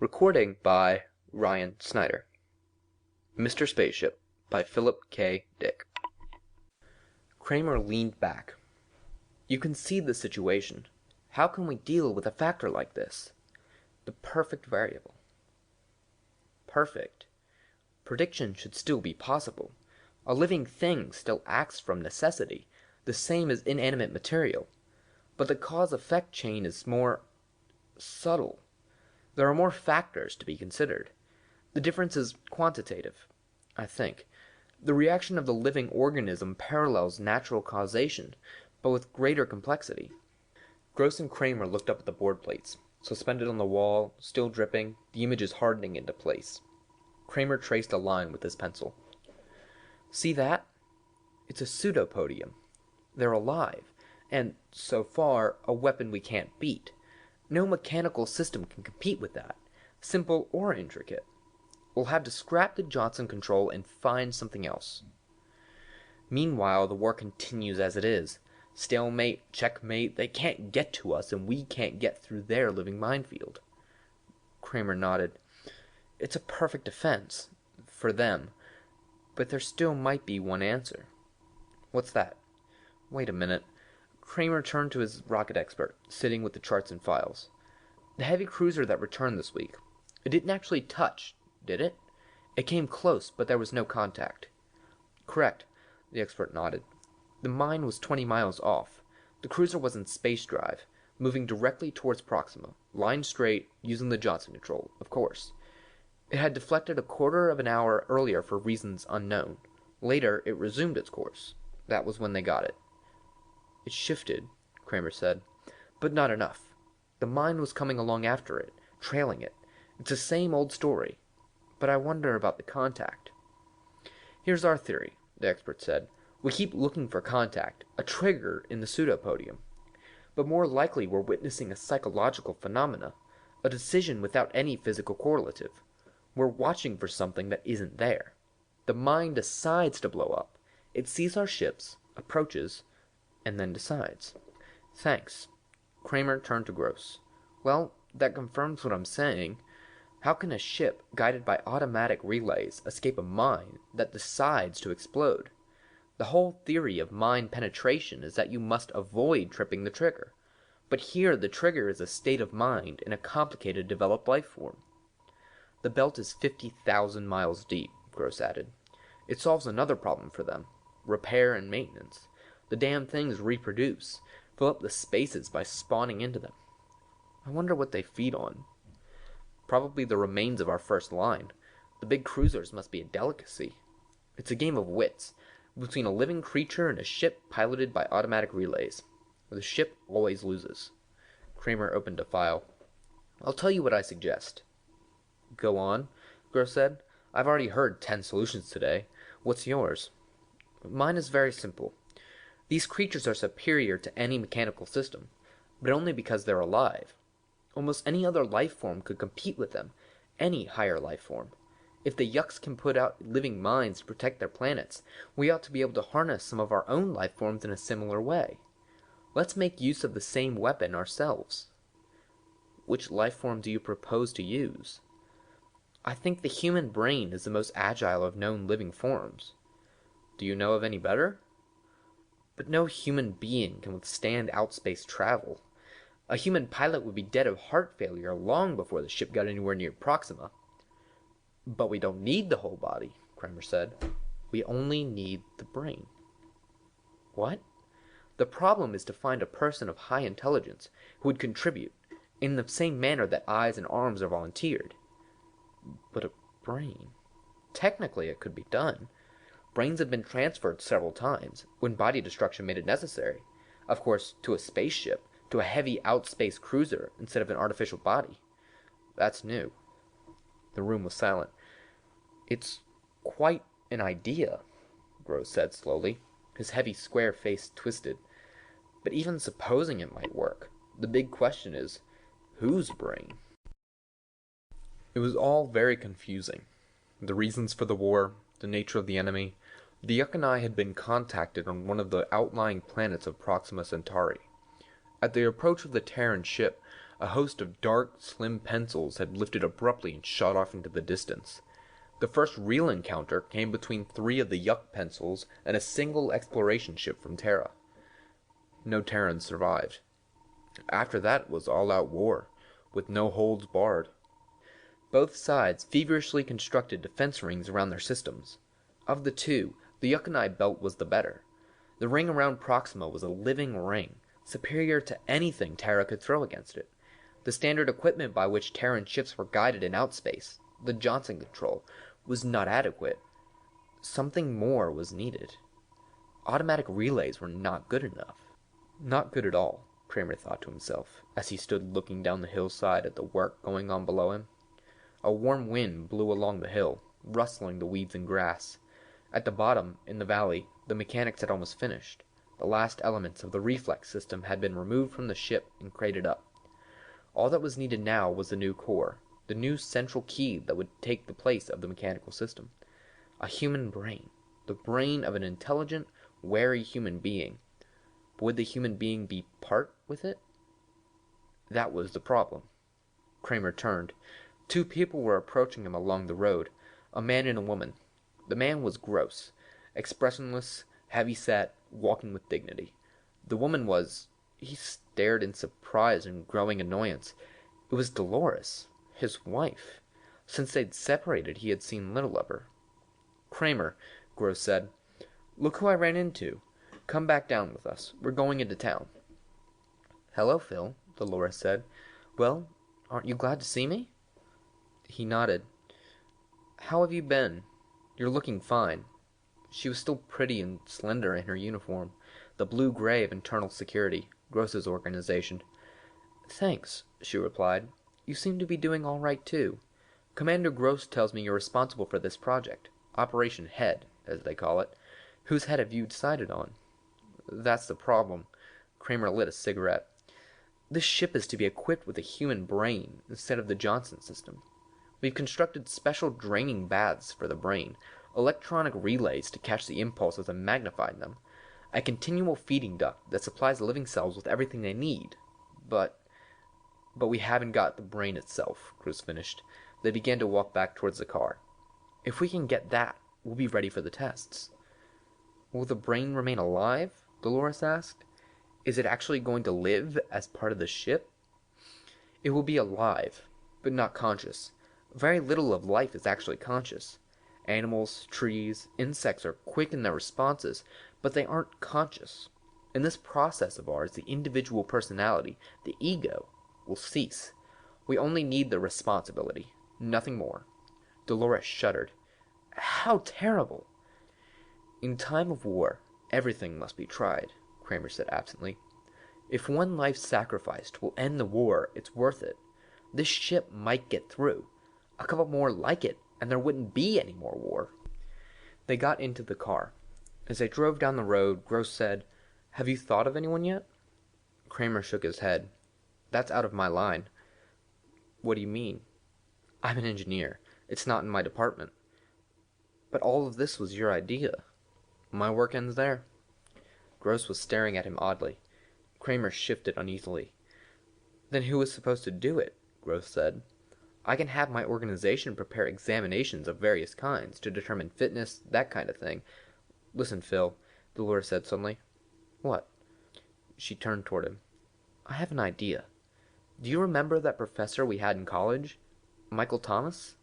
Recording by Ryan Snyder. Mr. Spaceship by Philip K. Dick. Kramer leaned back. You can see the situation. How can we deal with a factor like this? The perfect variable. Perfect. Prediction should still be possible. A living thing still acts from necessity, the same as inanimate material. But the cause-effect chain is more subtle. There are more factors to be considered. The difference is quantitative, I think. The reaction of the living organism parallels natural causation, but with greater complexity. Gross and Kramer looked up at the board plates, suspended on the wall, still dripping, the images hardening into place. Kramer traced a line with his pencil. See that? It's a pseudopodium. They're alive, and, so far, a weapon we can't beat. No mechanical system can compete with that, simple or intricate. We'll have to scrap the Johnson control and find something else. Meanwhile, the war continues as it is. Stalemate, checkmate, they can't get to us, and we can't get through their living minefield. Kramer nodded. It's a perfect defense, for them, but there still might be one answer. What's that? Wait a minute. Kramer turned to his rocket expert, sitting with the charts and files. The heavy cruiser that returned this week. It didn't actually touch, did it? It came close, but there was no contact. Correct, the expert nodded. The mine was 20 miles off. The cruiser was in space drive, moving directly towards Proxima, line straight, using the Johnson control, of course. It had deflected a quarter of an hour earlier for reasons unknown. Later, it resumed its course. That was when they got it. It shifted, Kramer said, but not enough. The mine was coming along after it, trailing it. It's the same old story. But I wonder about the contact. Here's our theory, the expert said. We keep looking for contact, a trigger in the pseudopodium. But more likely we're witnessing a psychological phenomena, a decision without any physical correlative. We're watching for something that isn't there. The mine decides to blow up. It sees our ships, approaches, and then decides. Thanks. Kramer turned to Gross. Well, that confirms what I'm saying. How can a ship, guided by automatic relays, escape a mine that decides to explode? The whole theory of mine penetration is that you must avoid tripping the trigger. But here the trigger is a state of mind in a complicated developed life form. The belt is 50,000 miles deep, Gross added. It solves another problem for them. Repair and maintenance. The damn things reproduce, fill up the spaces by spawning into them. I wonder what they feed on. Probably the remains of our first line. The big cruisers must be a delicacy. It's a game of wits, between a living creature and a ship piloted by automatic relays. The ship always loses. Kramer opened a file. I'll tell you what I suggest. Go on, Gross said. I've already heard 10 solutions today. What's yours? Mine is very simple. These creatures are superior to any mechanical system, but only because they're alive. Almost any other life form could compete with them, any higher life form. If the yucks can put out living mines to protect their planets, we ought to be able to harness some of our own life forms in a similar way. Let's make use of the same weapon ourselves. Which life form do you propose to use? I think the human brain is the most agile of known living forms. Do you know of any better? But no human being can withstand outspace travel. A human pilot would be dead of heart failure long before the ship got anywhere near Proxima. But we don't need the whole body, Kramer said. We only need the brain. What? The problem is to find a person of high intelligence who would contribute, in the same manner that eyes and arms are volunteered. But a brain? Technically it could be done. Brains have been transferred several times, when body destruction made it necessary. Of course, to a spaceship, to a heavy outspace cruiser, instead of an artificial body. That's new. The room was silent. It's quite an idea, Gross said slowly, his heavy square face twisted. But even supposing it might work, the big question is, whose brain? It was all very confusing. The reasons for the war, the nature of the enemy. The Yuck and I had been contacted on one of the outlying planets of Proxima Centauri. At the approach of the Terran ship, A host of dark, slim pencils had lifted abruptly and shot off into the distance. The first real encounter came between 3 of the Yuck pencils and a single exploration ship from Terra. No Terrans survived. After that was all-out war, with no holds barred. Both sides feverishly constructed defense rings around their systems. Of the 2, the Yuccanite belt was the better. The ring around Proxima was a living ring, superior to anything Terra could throw against it. The standard equipment by which Terran ships were guided in outspace, the Johnson control, was not adequate. Something more was needed. Automatic relays were not good enough. Not good at all, Kramer thought to himself, as he stood looking down the hillside at the work going on below him. A warm wind blew along the hill, rustling the weeds and grass. At the bottom, in the valley, the mechanics had almost finished. The last elements of the reflex system had been removed from the ship and crated up. All that was needed now was the new core, the new central key that would take the place of the mechanical system. A human brain, the brain of an intelligent, wary human being. But would the human being be part with it? That was the problem. Kramer turned. 2 people were approaching him along the road, a man and a woman. The man was gross, expressionless, heavy-set, walking with dignity. The woman was... He stared in surprise and growing annoyance. It was Dolores, his wife. Since they'd separated, he had seen little of her. Kramer, Gross said, "Look who I ran into. Come back down with us. We're going into town." "Hello, Phil," Dolores said. "Well, aren't you glad to see me?" He nodded. "How have you been? You're looking fine." She was still pretty and slender in her uniform, the blue-gray of Internal Security, Gross's organization. "Thanks," she replied. "You seem to be doing all right, too. Commander Gross tells me you're responsible for this project. Operation Head, as they call it. Whose head have you decided on?" "That's the problem." Kramer lit a cigarette. "This ship is to be equipped with a human brain instead of the Johnson system. We've constructed special draining baths for the brain, electronic relays to catch the impulses and magnify them, a continual feeding duct that supplies living cells with everything they need. But we haven't got the brain itself," Cruz finished. They began to walk back towards the car. "If we can get that, we'll be ready for the tests." "Will the brain remain alive?" Dolores asked. "Is it actually going to live as part of the ship?" "It will be alive, but not conscious. Very little of life is actually conscious. Animals, trees, insects are quick in their responses, but they aren't conscious. In this process of ours, the individual personality, the ego, will cease. We only need the responsibility, nothing more." Dolores shuddered. "How terrible!" "In time of war, everything must be tried," Kramer said absently. "If one life sacrificed will end the war, it's worth it. This ship might get through. A couple more like it, and there wouldn't be any more war." They got into the car. As they drove down the road, Gross said, "Have you thought of anyone yet?" Kramer shook his head. "That's out of my line." "What do you mean?" "I'm an engineer. It's not in my department." "But all of this was your idea." "My work ends there." Gross was staring at him oddly. Kramer shifted uneasily. "Then who was supposed to do it?" Gross said. "I can have my organization prepare examinations of various kinds to determine fitness, that kind of thing." "Listen, Phil," Dolores said suddenly. "What?" She turned toward him. "I have an idea. Do you remember that professor we had in college? Michael Thomas?"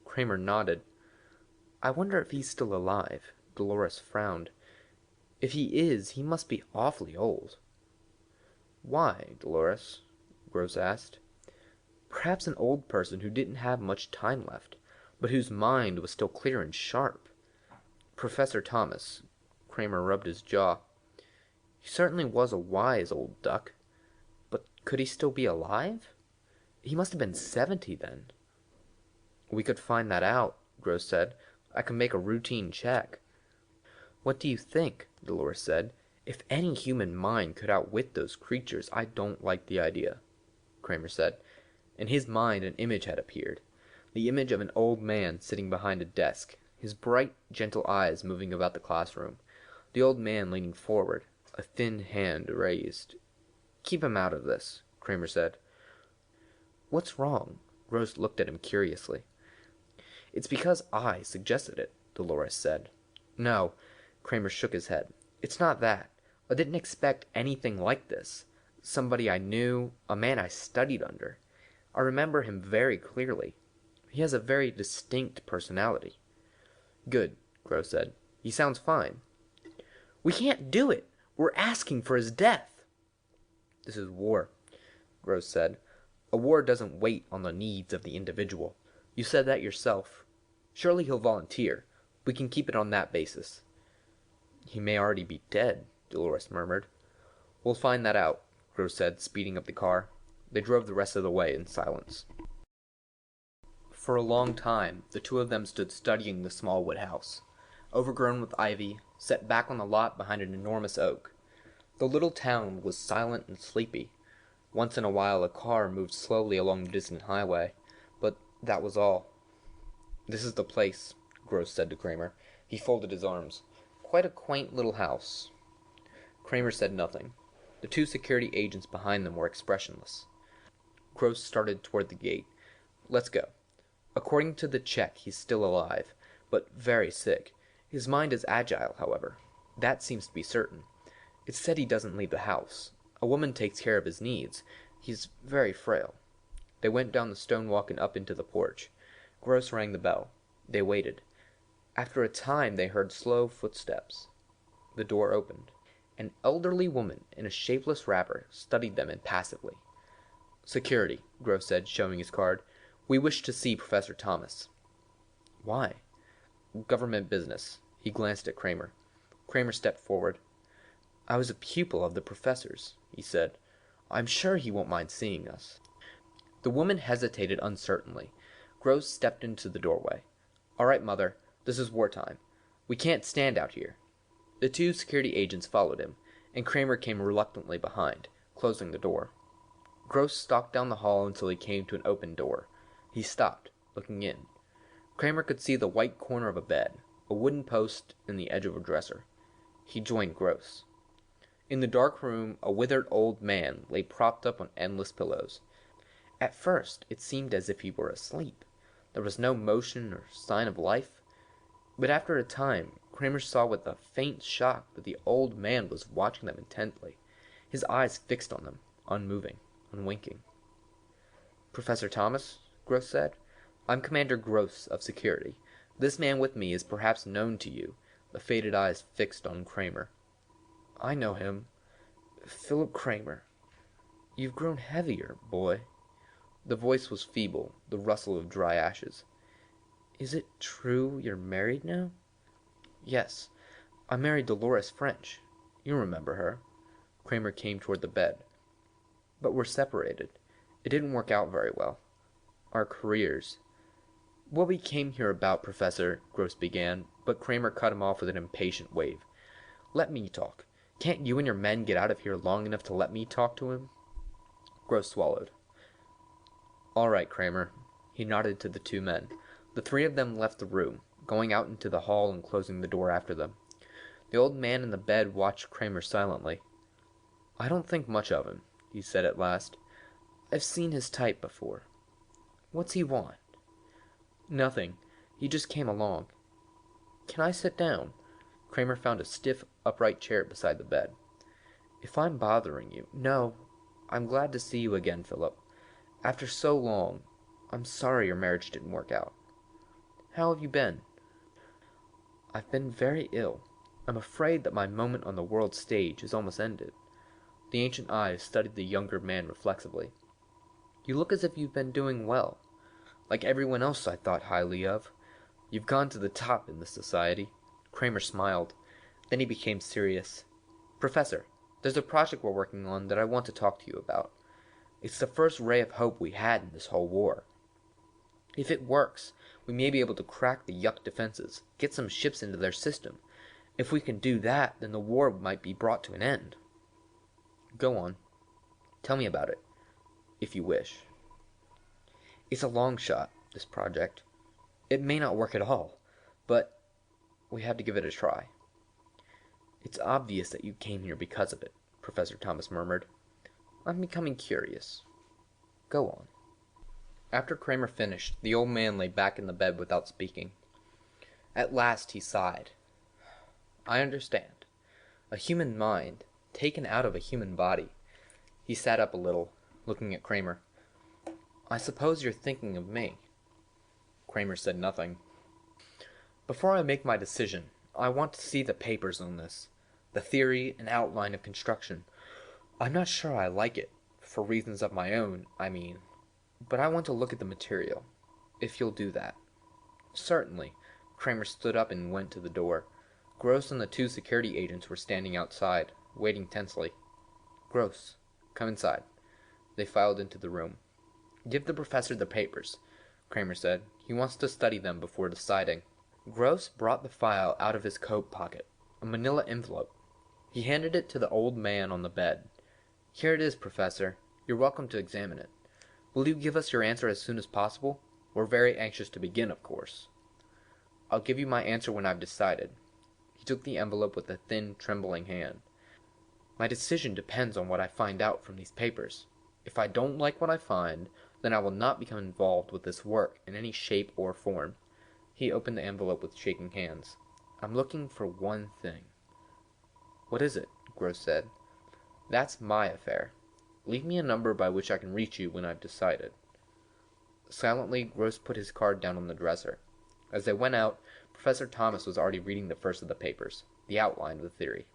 Kramer nodded. "I wonder if he's still alive." Dolores frowned. "If he is, he must be awfully old." "Why, Dolores?" Gross asked. "Perhaps an old person who didn't have much time left, but whose mind was still clear and sharp. Professor Thomas." Kramer rubbed his jaw. "He certainly was a wise old duck. But could he still be alive? He must have been 70 then." "We could find that out," Gross said. "I could make a routine check." "What do you think?" Dolores said. "If any human mind could outwit those creatures, I don't like the idea." Kramer said. In his mind an image had appeared. The image of an old man sitting behind a desk, his bright, gentle eyes moving about the classroom. The old man leaning forward, a thin hand raised. "Keep him out of this," Kramer said. What's wrong? Gross looked at him curiously. It's because I suggested it, Dolores said. No, Kramer shook his head. It's not that. I didn't expect anything like this. Somebody I knew, a man I studied under. I remember him very clearly. He has a very distinct personality. Good, Gross said. He sounds fine. We can't do it. We're asking for his death. This is war, Gross said. A war doesn't wait on the needs of the individual. You said that yourself. Surely he'll volunteer. We can keep it on that basis. He may already be dead, Dolores murmured. We'll find that out, Gross said, speeding up the car. They drove the rest of the way in silence. For a long time, the two of them stood studying the small wood house, overgrown with ivy, set back on the lot behind an enormous oak. The little town was silent and sleepy. Once in a while a car moved slowly along the distant highway, but that was all. This is the place, Gross said to Kramer. He folded his arms. Quite a quaint little house. Kramer said nothing. The two security agents behind them were expressionless. Gross started toward the gate. Let's go. According to the check, he's still alive, but very sick. His mind is agile, however. That seems to be certain. It's said he doesn't leave the house. A woman takes care of his needs. He's very frail. They went down the stone walk and up into the porch. Gross rang the bell. They waited. After a time they heard slow footsteps. The door opened. An elderly woman in a shapeless wrapper studied them impassively. Security, Gross said, showing his card. We wish to see Professor Thomas. Why? Government business. He glanced at Kramer. Kramer stepped forward. I was a pupil of the professor's, he said. I'm sure he won't mind seeing us. The woman hesitated uncertainly. Gross stepped into the doorway. All right, Mother. This is wartime. We can't stand out here. The two security agents followed him, and Kramer came reluctantly behind, closing the door. Gross stalked down the hall until he came to an open door. He stopped, looking in. Kramer could see the white corner of a bed, a wooden post, and the edge of a dresser. He joined Gross. In the dark room, a withered old man lay propped up on endless pillows. At first, it seemed as if he were asleep. There was no motion or sign of life. But after a time, Kramer saw with a faint shock that the old man was watching them intently, his eyes fixed on them, unmoving, unwinking. Professor Thomas, Gross said. I'm Commander Gross of Security. This man with me is perhaps known to you, the faded eyes fixed on Kramer. I know him. Philip Kramer. You've grown heavier, boy. The voice was feeble, the rustle of dry ashes. Is it true you're married now? Yes. I married Dolores French. You remember her. Kramer came toward the bed. But we're separated. It didn't work out very well. Our careers. What we came here about, Professor, Gross began, but Kramer cut him off with an impatient wave. Let me talk. Can't you and your men get out of here long enough to let me talk to him? Gross swallowed. All right, Kramer. He nodded to the two men. The three of them left the room, going out into the hall and closing the door after them. The old man in the bed watched Kramer silently. I don't think much of him, he said at last. I've seen his type before. What's he want? Nothing. He just came along. Can I sit down? Kramer found a stiff, upright chair beside the bed. If I'm bothering you... No. I'm glad to see you again, Philip. After so long, I'm sorry your marriage didn't work out. How have you been? I've been very ill. I'm afraid that my moment on the world stage is almost ended. The ancient eyes studied the younger man reflexively. You look as if you've been doing well. Like everyone else I thought highly of. You've gone to the top in this society. Kramer smiled. Then he became serious. Professor, there's a project we're working on that I want to talk to you about. It's the first ray of hope we had in this whole war. If it works, we may be able to crack the Yuck defenses, get some ships into their system. If we can do that, then the war might be brought to an end. Go on. Tell me about it, if you wish. It's a long shot, this project. It may not work at all, but we have to give it a try. It's obvious that you came here because of it, Professor Thomas murmured. I'm becoming curious. Go on. After Kramer finished, the old man lay back in the bed without speaking. At last he sighed. I understand. A human mind, taken out of a human body. He sat up a little, looking at Kramer. I suppose you're thinking of me. Kramer said nothing. Before I make my decision, I want to see the papers on this. The theory and outline of construction. I'm not sure I like it, for reasons of my own, I mean. But I want to look at the material, if you'll do that. Certainly. Kramer stood up and went to the door. Gross and the two security agents were standing outside, waiting tensely. Gross, come inside. They filed into the room. Give the professor the papers, Kramer said. He wants to study them before deciding. Gross brought the file out of his coat pocket, a manila envelope. He handed it to the old man on the bed. Here it is, Professor. You're welcome to examine it. Will you give us your answer as soon as possible? We're very anxious to begin, of course. I'll give you my answer when I've decided. He took the envelope with a thin, trembling hand. My decision depends on what I find out from these papers. If I don't like what I find, then I will not become involved with this work in any shape or form. He opened the envelope with shaking hands. I'm looking for one thing. What is it? Gross said. That's my affair. Leave me a number by which I can reach you when I've decided. Silently, Gross put his card down on the dresser. As they went out, Professor Thomas was already reading the first of the papers, the outline of the theory.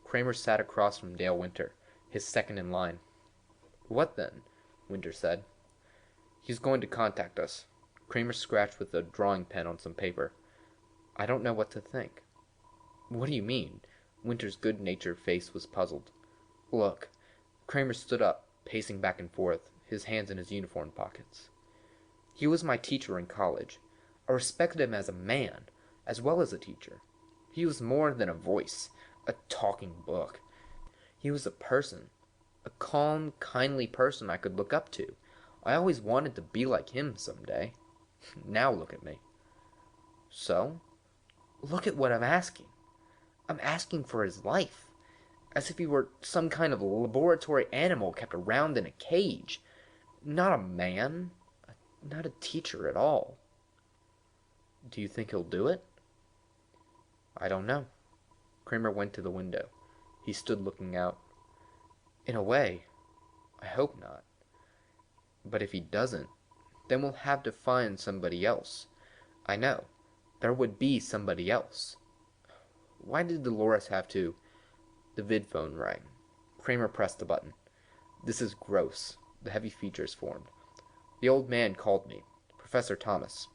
Kramer sat across from Dale Winter, his second in line. What then? Winter said. He's going to contact us. Kramer scratched with a drawing pen on some paper. I don't know what to think. What do you mean? Winter's good-natured face was puzzled. Look. Kramer stood up, pacing back and forth, his hands in his uniform pockets. He was my teacher in college. I respected him as a man, as well as a teacher. He was more than a voice, a talking book. He was a person, a calm, kindly person I could look up to. I always wanted to be like him someday. Now look at me. So? Look at what I'm asking. I'm asking for his life, as if he were some kind of laboratory animal kept around in a cage. Not a man, not a teacher at all. Do you think he'll do it? I don't know. Kramer went to the window. He stood looking out. In a way, I hope not. But if he doesn't, then we'll have to find somebody else. I know. There would be somebody else. Why did Dolores have to... The vidphone rang. Kramer pressed the button. This is Gross. The heavy features formed. The old man called me. Professor Thomas.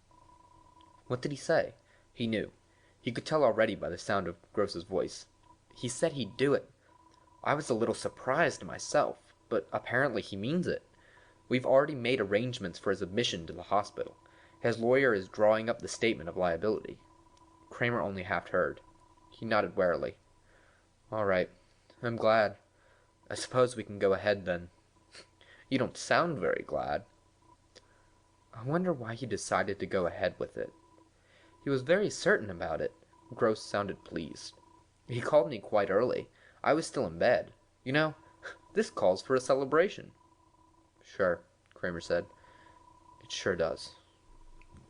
What did he say? He knew. He could tell already by the sound of Gross's voice. He said he'd do it. I was a little surprised myself, but apparently he means it. We've already made arrangements for his admission to the hospital. His lawyer is drawing up the statement of liability. Kramer only half heard. He nodded warily. All right. I'm glad. I suppose we can go ahead then. You don't sound very glad. I wonder why he decided to go ahead with it. He was very certain about it. Gross sounded pleased. He called me quite early. I was still in bed. You know, this calls for a celebration. Sure, Kramer said. It sure does.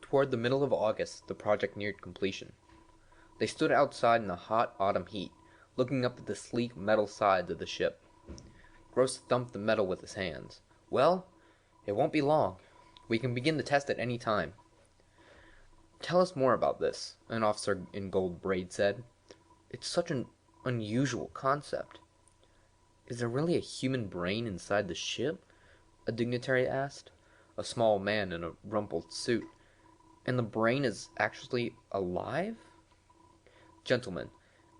Toward the middle of August, the project neared completion. They stood outside in the hot autumn heat, looking up at the sleek metal sides of the ship. Gross thumped the metal with his hands. Well, it won't be long. We can begin the test at any time. Tell us more about this, an officer in gold braid said. It's such an unusual concept. Is there really a human brain inside the ship? A dignitary asked, a small man in a rumpled suit. And the brain is actually alive? Gentlemen,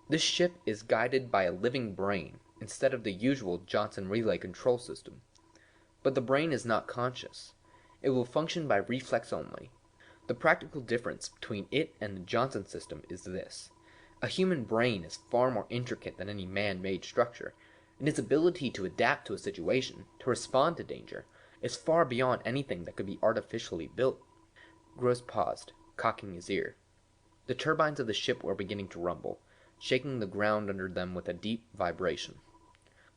this ship is guided by a living brain instead of the usual Johnson relay control system. But the brain is not conscious. It will function by reflex only. The practical difference between it and the Johnson system is this. A human brain is far more intricate than any man-made structure, and its ability to adapt to a situation, to respond to danger, is far beyond anything that could be artificially built. Gross paused, cocking his ear. The turbines of the ship were beginning to rumble, shaking the ground under them with a deep vibration.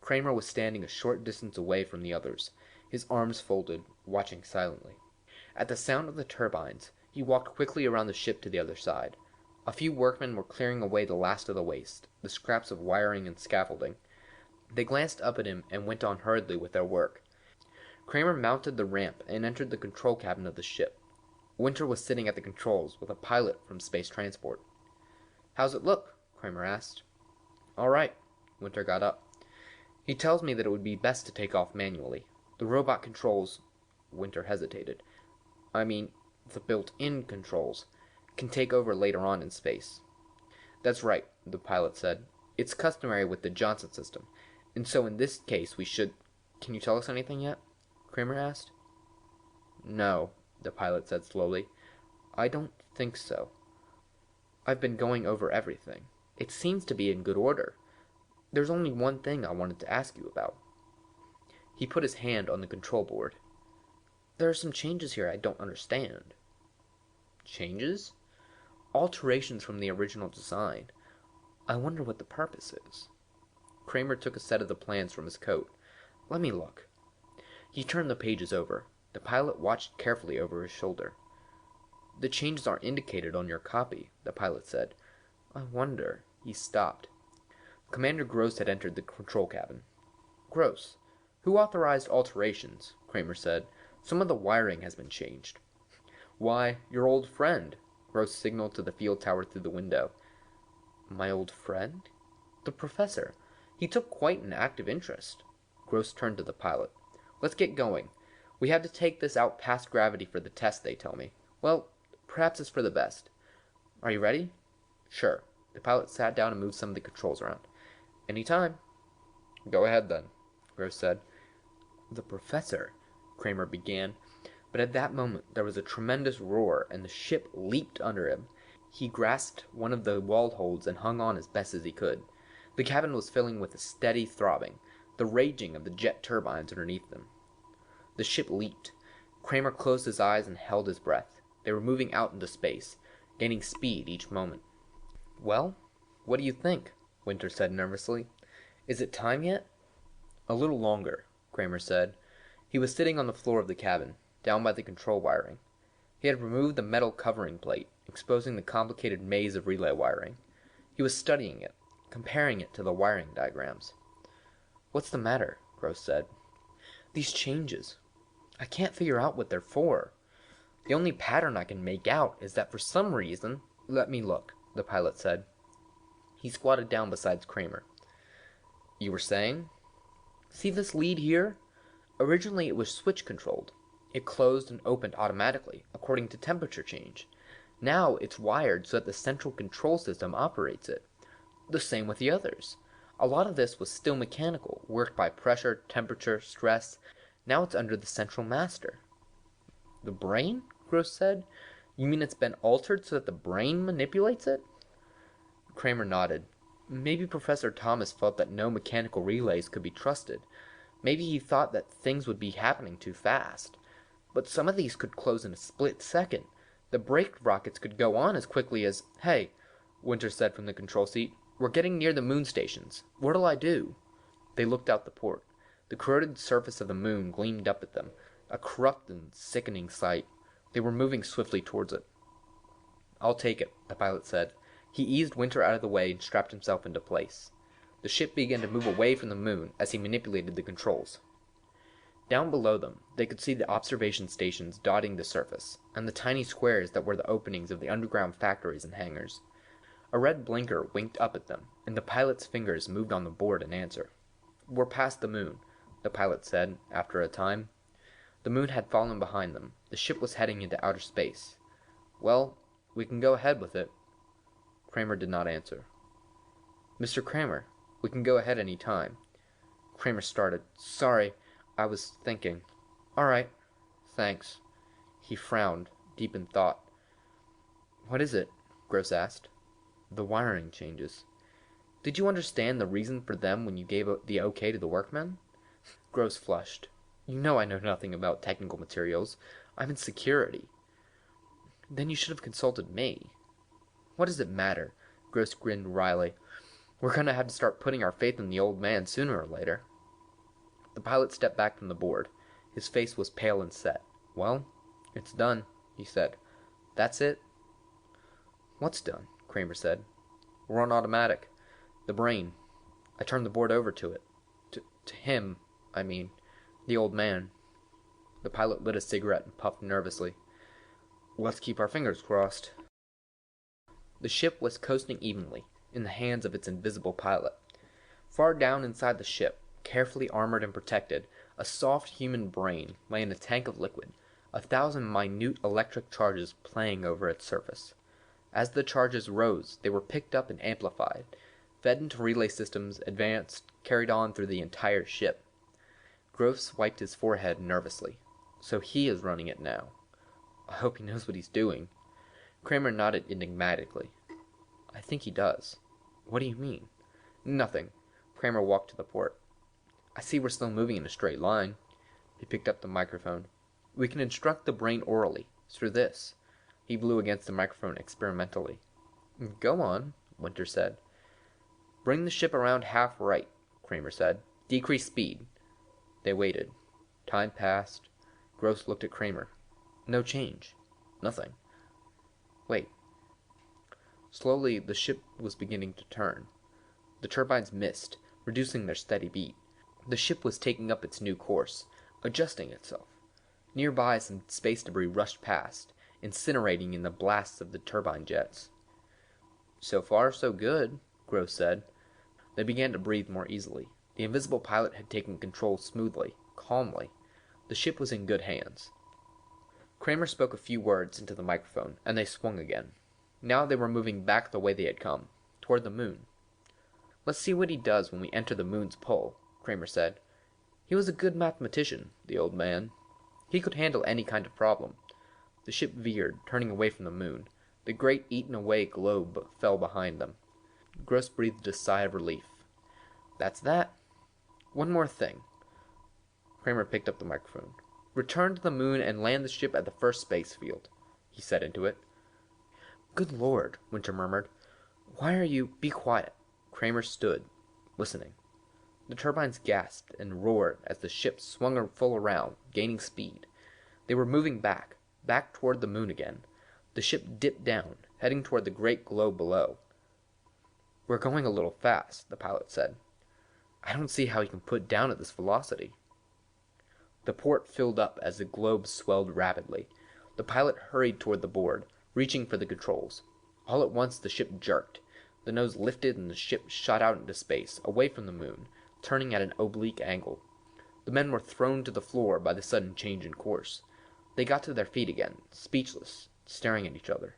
Kramer was standing a short distance away from the others, his arms folded, watching silently. At the sound of the turbines, he walked quickly around the ship to the other side. A few workmen were clearing away the last of the waste, the scraps of wiring and scaffolding. They glanced up at him and went on hurriedly with their work. Kramer mounted the ramp and entered the control cabin of the ship. Winter was sitting at the controls with a pilot from space transport. "How's it look?" Kramer asked. "All right." Winter got up. "He tells me that it would be best to take off manually. The robot controls—" Winter hesitated. "I mean, the built-in controls can take over later on in space." "That's right," the pilot said. "It's customary with the Johnson system, and so in this case we should—" "Can you tell us anything yet?" Kramer asked. "No," the pilot said slowly. "I don't think so. I've been going over everything. It seems to be in good order. There's only one thing I wanted to ask you about." He put his hand on the control board. "There are some changes here I don't understand." "Changes?" "Alterations from the original design. I wonder what the purpose is." Kramer took a set of the plans from his coat. "Let me look." He turned the pages over. The pilot watched carefully over his shoulder. "The changes aren't indicated on your copy," the pilot said. "I wonder—" He stopped. Commander Gross had entered the control cabin. "Gross, who authorized alterations?" Kramer said. "Some of the wiring has been changed." "Why, your old friend," Gross signaled to the field tower through the window. "My old friend?" "The professor. He took quite an active interest." Gross turned to the pilot. "Let's get going. We have to take this out past gravity for the test, they tell me. Well, perhaps it's for the best. Are you ready?" "Sure." The pilot sat down and moved some of the controls around. "Any time." "Go ahead, then," Gross said. "The professor—" Kramer began, but at that moment there was a tremendous roar and the ship leaped under him. He grasped one of the wall holds and hung on as best as he could. The cabin was filling with a steady throbbing, the raging of the jet turbines underneath them. The ship leaped. Kramer closed his eyes and held his breath. They were moving out into space, gaining speed each moment. "Well, what do you think?" Winter said nervously. "Is it time yet?" "A little longer," Kramer said. He was sitting on the floor of the cabin, down by the control wiring. He had removed the metal covering plate, exposing the complicated maze of relay wiring. He was studying it, comparing it to the wiring diagrams. "What's the matter?" Gross said. "These changes. I can't figure out what they're for. The only pattern I can make out is that for some reason—" "Let me look," the pilot said. He squatted down beside Kramer. "You were saying?" "See this lead here? Originally it was switch controlled. It closed and opened automatically, according to temperature change. Now it's wired so that the central control system operates it. The same with the others. A lot of this was still mechanical, worked by pressure, temperature, stress. Now it's under the central master." "The brain?" Gross said. "You mean it's been altered so that the brain manipulates it?" Kramer nodded. "Maybe Professor Thomas felt that no mechanical relays could be trusted. Maybe he thought that things would be happening too fast. But some of these could close in a split second. The brake rockets could go on as quickly as—" "Hey," Winter said from the control seat. "We're getting near the moon stations. What'll I do?" They looked out the port. The corroded surface of the moon gleamed up at them, a corrupt and sickening sight. They were moving swiftly towards it. "I'll take it," the pilot said. He eased Winter out of the way and strapped himself into place. The ship began to move away from the moon as he manipulated the controls. Down below them, they could see the observation stations dotting the surface, and the tiny squares that were the openings of the underground factories and hangars. A red blinker winked up at them, and the pilot's fingers moved on the board in answer. "We're past the moon," the pilot said, after a time. The moon had fallen behind them. The ship was heading into outer space. "Well, we can go ahead with it." Kramer did not answer. "Mr. Kramer, we can go ahead any time." Kramer started. "Sorry, I was thinking." "All right. Thanks." He frowned, deep in thought. "What is it?" Gross asked. "The wiring changes. Did you understand the reason for them when you gave the okay to the workmen?" Gross flushed. "You know I know nothing about technical materials. I'm in security." "Then you should have consulted me." "What does it matter?" Gross grinned wryly. "We're going to have to start putting our faith in the old man sooner or later." The pilot stepped back from the board. His face was pale and set. "Well, it's done," he said. "That's it?" "What's done?" Kramer said. "We're on automatic. The brain. I turned the board over to it. To him, I mean. The old man." The pilot lit a cigarette and puffed nervously. "Let's keep our fingers crossed." The ship was coasting evenly, in the hands of its invisible pilot. Far down inside the ship, carefully armored and protected, a soft human brain lay in a tank of liquid, 1,000 minute electric charges playing over its surface. As the charges rose, they were picked up and amplified, fed into relay systems, advanced, carried on through the entire ship. Gross wiped his forehead nervously. "So he is running it now. I hope he knows what he's doing." Kramer nodded enigmatically. "I think he does." "What do you mean?" "Nothing." Kramer walked to the port. "I see we're still moving in a straight line." He picked up the microphone. "We can instruct the brain orally, through this." He blew against the microphone experimentally. "Go on," Winter said. "Bring the ship around half right," Kramer said. "Decrease speed." They waited. Time passed. Gross looked at Kramer. "No change. Nothing." "Wait." Slowly, the ship was beginning to turn. The turbines missed, reducing their steady beat. The ship was taking up its new course, adjusting itself. Nearby, some space debris rushed past, incinerating in the blasts of the turbine jets. "So far, so good," Gross said. They began to breathe more easily. The invisible pilot had taken control smoothly, calmly. The ship was in good hands. Kramer spoke a few words into the microphone, and they swung again. Now they were moving back the way they had come, toward the moon. "Let's see what he does when we enter the moon's pull," Kramer said. "He was a good mathematician, the old man. He could handle any kind of problem." The ship veered, turning away from the moon. The great eaten-away globe fell behind them. Gross breathed a sigh of relief. "That's that. One more thing." Kramer picked up the microphone. "Return to the moon and land the ship at the first space field," he said into it. "Good Lord," Winter murmured. "Why are you—" "Be quiet." Kramer stood, listening. The turbines gasped and roared as the ship swung full around, gaining speed. They were moving back toward the moon again. The ship dipped down, heading toward the great globe below. "We're going a little fast," the pilot said. "I don't see how he can put down at this velocity." The port filled up as the globe swelled rapidly. The pilot hurried toward the board, reaching for the controls. All at once the ship jerked. The nose lifted and the ship shot out into space, away from the moon, turning at an oblique angle. The men were thrown to the floor by the sudden change in course. They got to their feet again, speechless, staring at each other.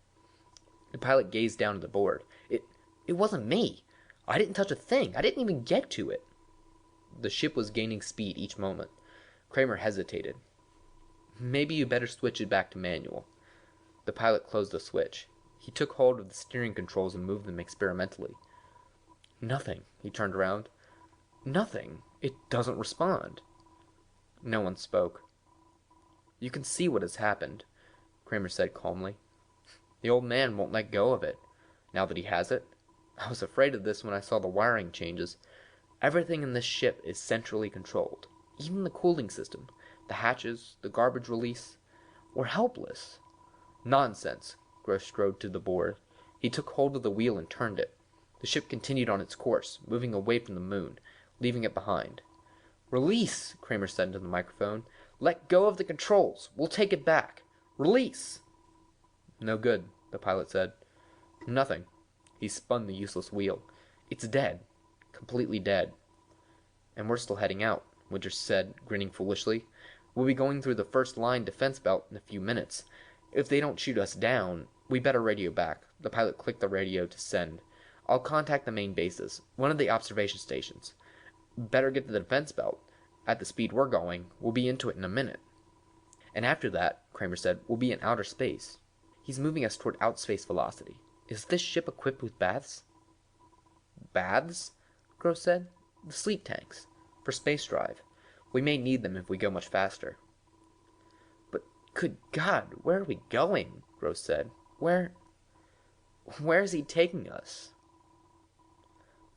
The pilot gazed down at the board. It wasn't me. I didn't touch a thing. I didn't even get to it." The ship was gaining speed each moment. Kramer hesitated. "Maybe you better switch it back to manual." The pilot closed the switch. He took hold of the steering controls and moved them experimentally. "Nothing." He turned around. "Nothing. It doesn't respond." No one spoke. "You can see what has happened," Kramer said calmly. "The old man won't let go of it, now that he has it. I was afraid of this when I saw the wiring changes. Everything in this ship is centrally controlled. Even the cooling system, the hatches, the garbage release. We're helpless." "Nonsense." Gross strode to the board. He took hold of the wheel and turned it. The ship continued on its course, moving away from the moon, leaving it behind. "Release," Kramer said into the microphone. "Let go of the controls. We'll take it back. Release." "No good," the pilot said. "Nothing." He spun the useless wheel. "It's dead. Completely dead." "And we're still heading out," Winter said, grinning foolishly. "We'll be going through the first line defense belt in a few minutes. If they don't shoot us down, we better radio back." The pilot clicked the radio to send. "I'll contact the main bases, one of the observation stations. Better get to the defense belt. At the speed we're going, we'll be into it in a minute." "And after that," Kramer said, "we'll be in outer space." "He's moving us toward outspace velocity. Is this ship equipped with baths?" "Baths?" Gross said. "The sleep tanks. For space drive. We may need them if we go much faster." "But good God, where are we going?" Gross said. Where's he taking us?"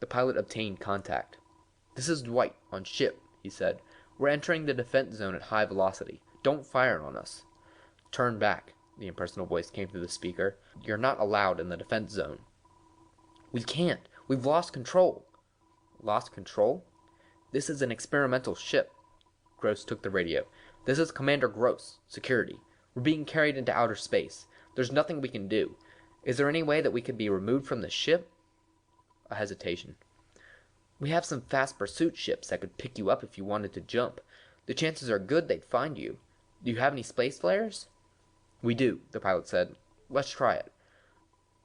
The pilot obtained contact. "This is Dwight, on ship," he said. We're entering the defense zone at high velocity. Don't fire on us. Turn back, the impersonal voice came through the speaker. You're not allowed in the defense zone. We can't. We've lost control. Lost control? This is an experimental ship. Gross took the radio. This is Commander Gross, security. We're being carried into outer space. There's nothing we can do. Is there any way that we could be removed from the ship? A hesitation. We have some fast pursuit ships that could pick you up if you wanted to jump. The chances are good they'd find you. Do you have any space flares? We do, the pilot said. Let's try it.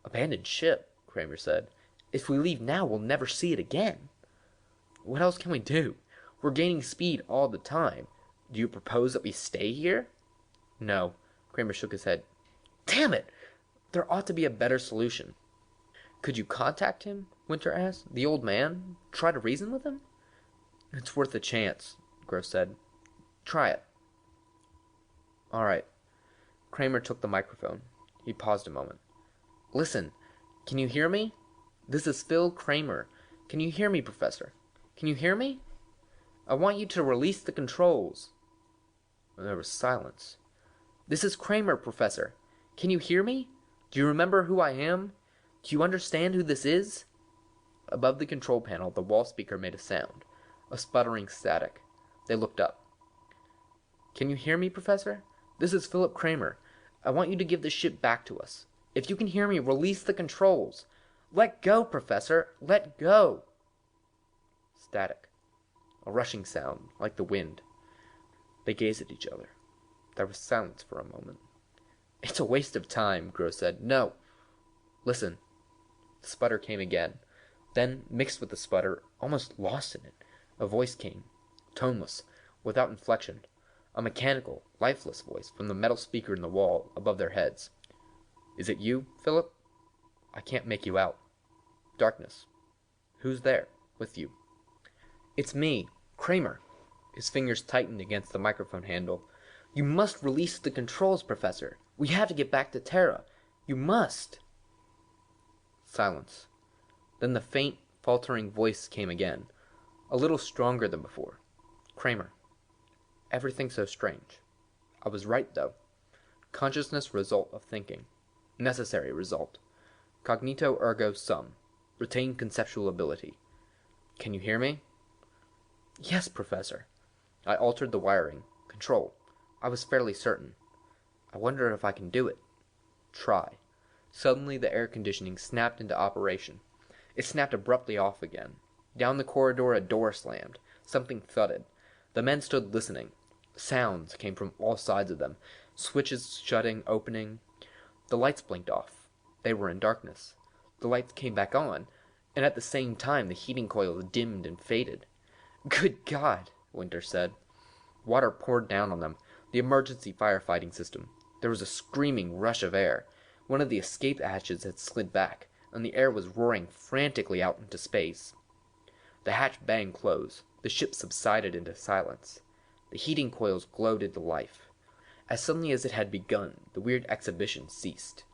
Abandoned ship, Kramer said. If we leave now, we'll never see it again. What else can we do? We're gaining speed all the time. Do you propose that we stay here? No, Kramer shook his head. Damn it! There ought to be a better solution. Could you contact him? Winter asked. The old man? Try to reason with him? It's worth a chance, Gross said. Try it. All right. Kramer took the microphone. He paused a moment. Listen, can you hear me? This is Phil Kramer. Can you hear me, Professor? Can you hear me? I want you to release the controls. There was silence. This is Kramer, Professor. Can you hear me? Do you remember who I am? Do you understand who this is? Above the control panel, the wall speaker made a sound, a sputtering static. They looked up. Can you hear me, Professor? This is Philip Kramer. I want you to give the ship back to us. If you can hear me, release the controls. Let go, Professor. Let go. Static. A rushing sound, like the wind. They gazed at each other. There was silence for a moment. It's a waste of time, Gross said. No. Listen. The sputter came again. Then, mixed with the sputter, almost lost in it, a voice came, toneless, without inflection, a mechanical, lifeless voice from the metal speaker in the wall above their heads. Is it you, Philip? I can't make you out. Darkness. Who's there, with you? It's me, Kramer. His fingers tightened against the microphone handle. You must release the controls, Professor. We have to get back to Terra. You must. Silence. Then the faint, faltering voice came again, a little stronger than before. Kramer. Everything's so strange. I was right, though. Consciousness result of thinking. Necessary result. Cognito ergo sum. Retain conceptual ability. Can you hear me? Yes, Professor. I altered the wiring. Control. I was fairly certain. I wonder if I can do it. Try. Suddenly the air conditioning snapped into operation. It snapped abruptly off again. Down the corridor a door slammed. Something thudded. The men stood listening. Sounds came from all sides of them. Switches shutting, opening. The lights blinked off. They were in darkness. The lights came back on, and at the same time the heating coils dimmed and faded. Good God, Winter said. Water poured down on them. The emergency firefighting system. There was a screaming rush of air. One of the escape hatches had slid back, and the air was roaring frantically out into space. The hatch banged close. The ship subsided into silence. The heating coils glowed into life. As suddenly as it had begun, the weird exhibition ceased.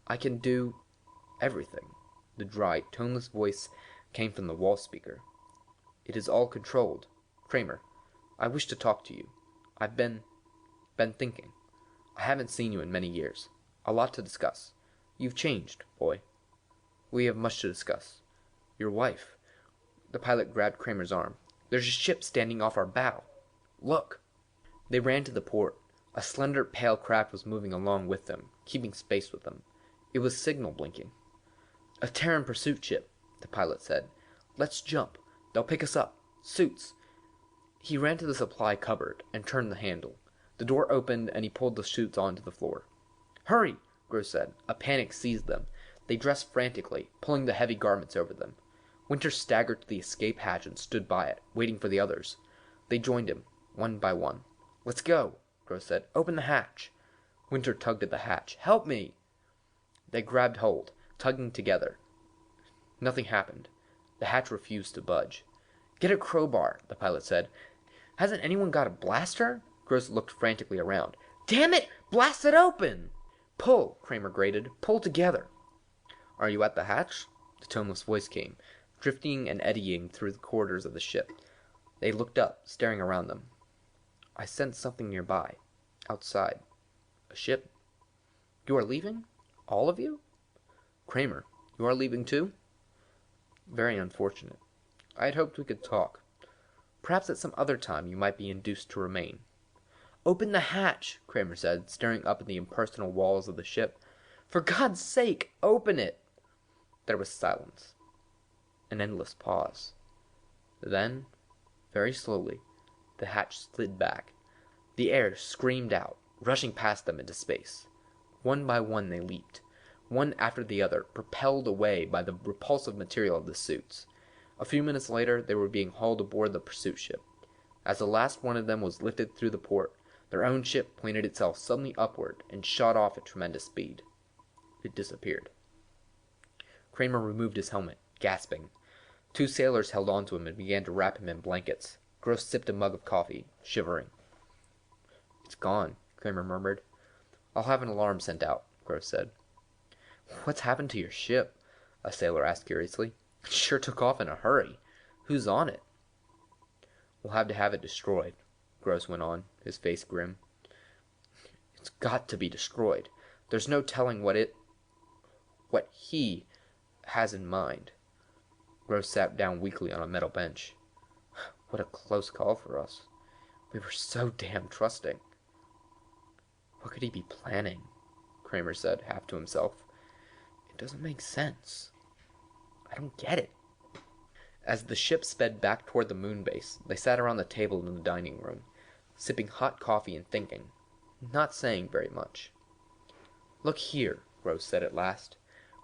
I can do everything. The dry, toneless voice came from the wall speaker. It is all controlled. Kramer, I wish to talk to you. I've been thinking. I haven't seen you in many years. A lot to discuss. You've changed, boy. We have much to discuss. Your wife. The pilot grabbed Kramer's arm. There's a ship standing off our bow. Look. They ran to the port. A slender, pale craft was moving along with them, keeping space with them. It was signal blinking. A Terran pursuit ship, the pilot said. Let's jump. They'll pick us up. Suits. He ran to the supply cupboard and turned the handle. The door opened and he pulled the suits onto the floor. Hurry, Gross said. A panic seized them. They dressed frantically, pulling the heavy garments over them. Winter staggered to the escape hatch and stood by it, waiting for the others. They joined him, one by one. Let's go, Gross said. Open the hatch. Winter tugged at the hatch. Help me! They grabbed hold, tugging together. Nothing happened. The hatch refused to budge. Get a crowbar, the pilot said. Hasn't anyone got a blaster? Gross looked frantically around. Damn it! Blast it open! Pull, Kramer grated. Pull together. Are you at the hatch? The toneless voice came, drifting and eddying through the corridors of the ship. They looked up, staring around them. I sensed something nearby. Outside. A ship. You are leaving? All of you? Kramer, you are leaving too? Very unfortunate. I had hoped we could talk. Perhaps at some other time you might be induced to remain. Open the hatch, Kramer said, staring up at the impersonal walls of the ship. For God's sake, open it! There was silence. An endless pause. Then, very slowly, the hatch slid back. The air screamed out, rushing past them into space. One by one they leaped, one after the other, propelled away by the repulsive material of the suits. A few minutes later, they were being hauled aboard the pursuit ship. As the last one of them was lifted through the port, their own ship pointed itself suddenly upward and shot off at tremendous speed. It disappeared. Kramer removed his helmet, gasping. Two sailors held onto him and began to wrap him in blankets. Gross sipped a mug of coffee, shivering. It's gone, Kramer murmured. I'll have an alarm sent out, Gross said. What's happened to your ship? A sailor asked curiously. It sure took off in a hurry. Who's on it? We'll have to have it destroyed, Gross went on, his face grim. It's got to be destroyed. There's no telling what he has in mind. Gross sat down weakly on a metal bench. What a close call for us. We were so damn trusting. What could he be planning? Kramer said, half to himself. It doesn't make sense. I don't get it. As the ship sped back toward the moon base, they sat around the table in the dining room, sipping hot coffee and thinking, not saying very much. Look here, Rose said at last.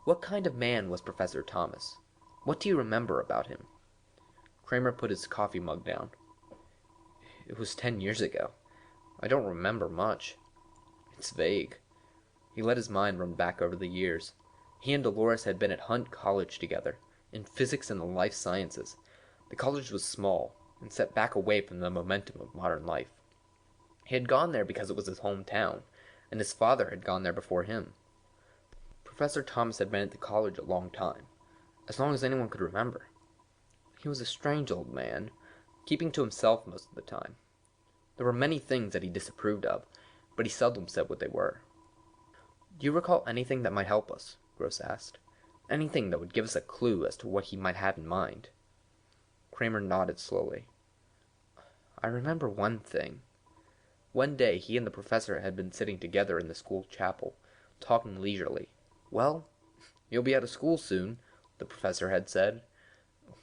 What kind of man was Professor Thomas? What do you remember about him? Kramer put his coffee mug down. It was 10 years ago. I don't remember much. It's vague. He let his mind run back over the years. He and Dolores had been at Hunt College together, in physics and the life sciences. The college was small, and set back away from the momentum of modern life. He had gone there because it was his hometown, and his father had gone there before him. Professor Thomas had been at the college a long time, as long as anyone could remember. He was a strange old man, keeping to himself most of the time. There were many things that he disapproved of, but he seldom said what they were. Do you recall anything that might help us? Gross asked. Anything that would give us a clue as to what he might have in mind. Kramer nodded slowly. I remember one thing. One day he and the professor had been sitting together in the school chapel, talking leisurely. Well, you'll be out of school soon, the professor had said.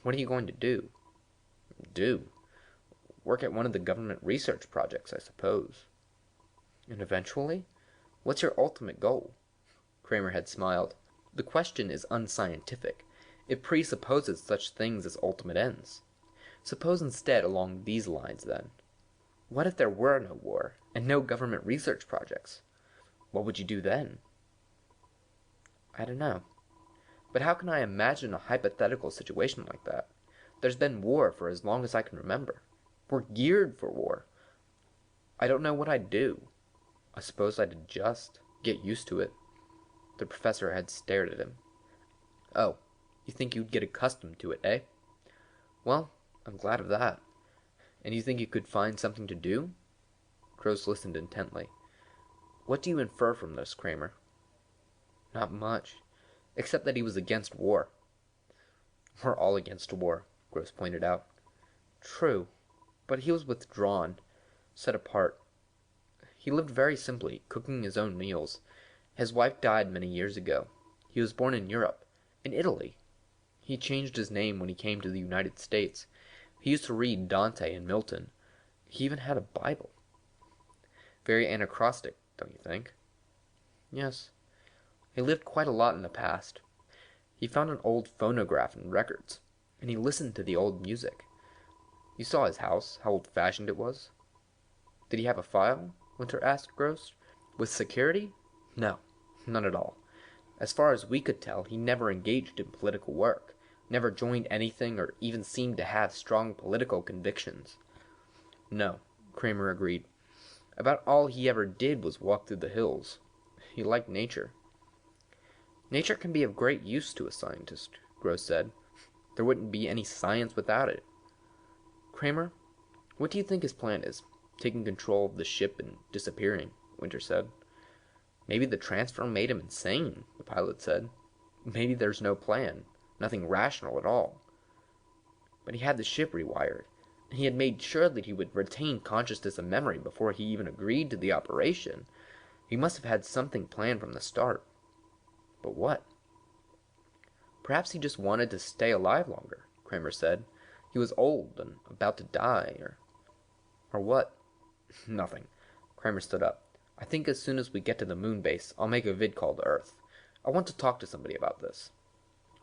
What are you going to do? Do? Work at one of the government research projects, I suppose. And eventually? What's your ultimate goal? Kramer had smiled. The question is unscientific. It presupposes such things as ultimate ends. Suppose instead along these lines, then. What if there were no war, and no government research projects? What would you do then? I don't know. But how can I imagine a hypothetical situation like that? There's been war for as long as I can remember. We're geared for war. I don't know what I'd do. I suppose I'd adjust, get used to it. The professor had stared at him. Oh, you think you'd get accustomed to it, eh? Well, I'm glad of that. And you think you could find something to do? Gross listened intently. What do you infer from this, Kramer? Not much, except that he was against war. We're all against war, Gross pointed out. True, but he was withdrawn, set apart. He lived very simply, cooking his own meals. His wife died many years ago. He was born in Europe, in Italy. He changed his name when he came to the United States. He used to read Dante and Milton. He even had a Bible. Very anachronistic, don't you think? Yes. He lived quite a lot in the past. He found an old phonograph and records, and he listened to the old music. You saw his house, how old-fashioned it was. Did he have a file? Winter asked Gross. With security? No, none at all. As far as we could tell, he never engaged in political work, never joined anything or even seemed to have strong political convictions. No, Kramer agreed. About all he ever did was walk through the hills. He liked nature. Nature can be of great use to a scientist, Gross said. There wouldn't be any science without it. Kramer, what do you think his plan is? taking control of the ship and disappearing, Winter said. Maybe the transfer made him insane, the pilot said. Maybe there's no plan, nothing rational at all. But he had the ship rewired, and he had made sure that he would retain consciousness and memory before he even agreed to the operation. He must have had something planned from the start. But what? Perhaps he just wanted to stay alive longer, Kramer said. He was old and about to die, or what? Nothing. Kramer stood up. I think as soon as we get to the moon base, I'll make a vid call to Earth. I want to talk to somebody about this.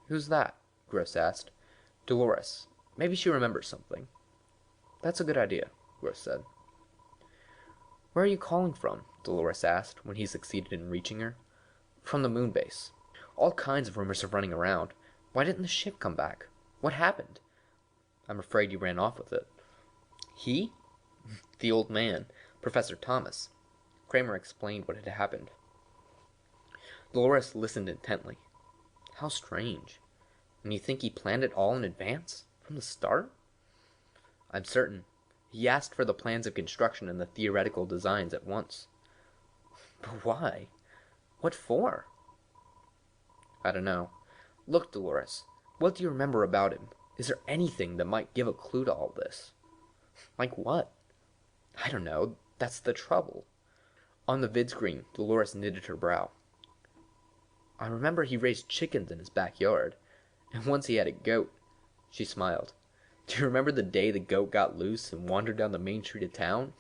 Who's that? Gross asked. Dolores. Maybe she remembers something. That's a good idea, Gross said. Where are you calling from? Dolores asked when he succeeded in reaching her. From the moon base. All kinds of rumors are running around. Why didn't the ship come back? What happened? I'm afraid you ran off with it. He? The old man, Professor Thomas. Kramer explained what had happened. Dolores listened intently. How strange. And you think he planned it all in advance? From the start? I'm certain. He asked for the plans of construction and the theoretical designs at once. But why? What for? I don't know. Look, Dolores, what do you remember about him? Is there anything that might give a clue to all this? Like what? I don't know. That's the trouble. On the vid screen, Dolores knitted her brow. I remember he raised chickens in his backyard, and once he had a goat. She smiled. Do you remember the day the goat got loose and wandered down the main street of town?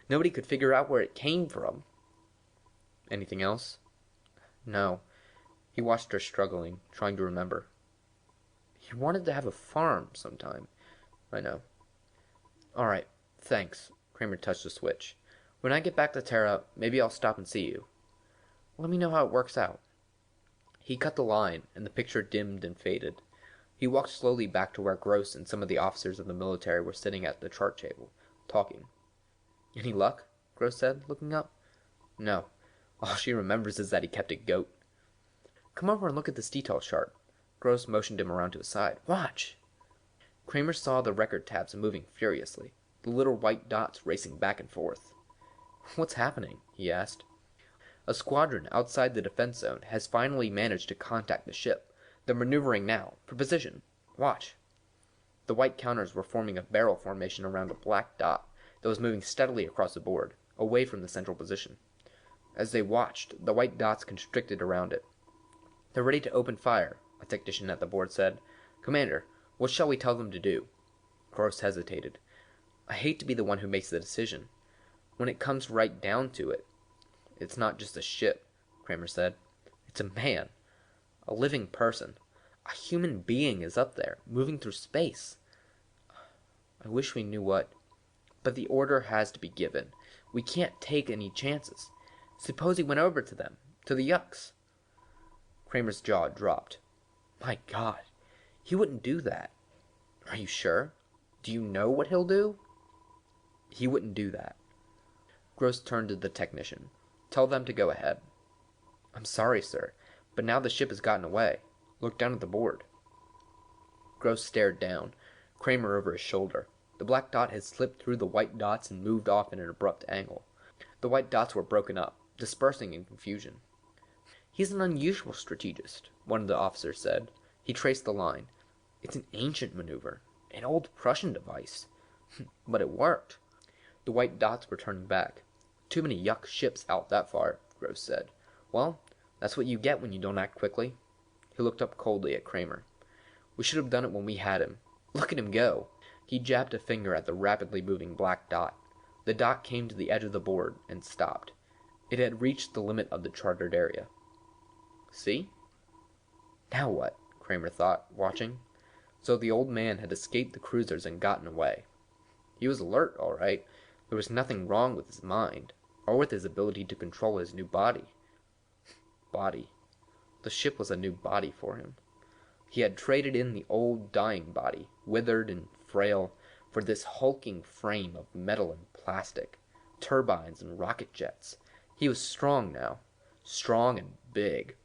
Nobody could figure out where it came from. Anything else? No. He watched her struggling, trying to remember. He wanted to have a farm sometime. I know. All right, thanks. Kramer touched the switch. When I get back to Terra, maybe I'll stop and see you. Let me know how it works out. He cut the line, and the picture dimmed and faded. He walked slowly back to where Gross and some of the officers of the military were sitting at the chart table, talking. Any luck? Gross said, looking up. No. All she remembers is that he kept a goat. Come over and look at this detail chart. Gross motioned him around to his side. Watch! Kramer saw the record tabs moving furiously, the little white dots racing back and forth. What's happening? He asked. A squadron outside the defense zone has finally managed to contact the ship. They're maneuvering now, for position. Watch. The white counters were forming a barrel formation around a black dot that was moving steadily across the board, away from the central position. As they watched, the white dots constricted around it. They're ready to open fire, a technician at the board said. Commander, what shall we tell them to do? Gross hesitated. I hate to be the one who makes the decision. When it comes right down to it, it's not just a ship, Kramer said. It's a man. A living person. A human being is up there, moving through space. I wish we knew what. But the order has to be given. We can't take any chances. Suppose he went over to them, to the yucks. Kramer's jaw dropped. My God, he wouldn't do that. Are you sure? Do you know what he'll do? He wouldn't do that. Gross turned to the technician. Tell them to go ahead. I'm sorry, sir, but now the ship has gotten away. Look down at the board. Gross stared down, Kramer over his shoulder. The black dot had slipped through the white dots and moved off in an abrupt angle. The white dots were broken up, dispersing in confusion. He's an unusual strategist, one of the officers said. He traced the line. It's an ancient maneuver, an old Prussian device. But it worked. The white dots were turning back. Too many yuck ships out that far, Gross said. Well, that's what you get when you don't act quickly. He looked up coldly at Kramer. We should have done it when we had him. Look at him go. He jabbed a finger at the rapidly moving black dot. The dot came to the edge of the board and stopped. It had reached the limit of the charted area. See? Now what? Kramer thought, watching. So the old man had escaped the cruisers and gotten away. He was alert, all right. There was nothing wrong with his mind, or with his ability to control his new body. Body. The ship was a new body for him. He had traded in the old dying body, withered and frail, for this hulking frame of metal and plastic, turbines and rocket jets. He was strong now, strong and big.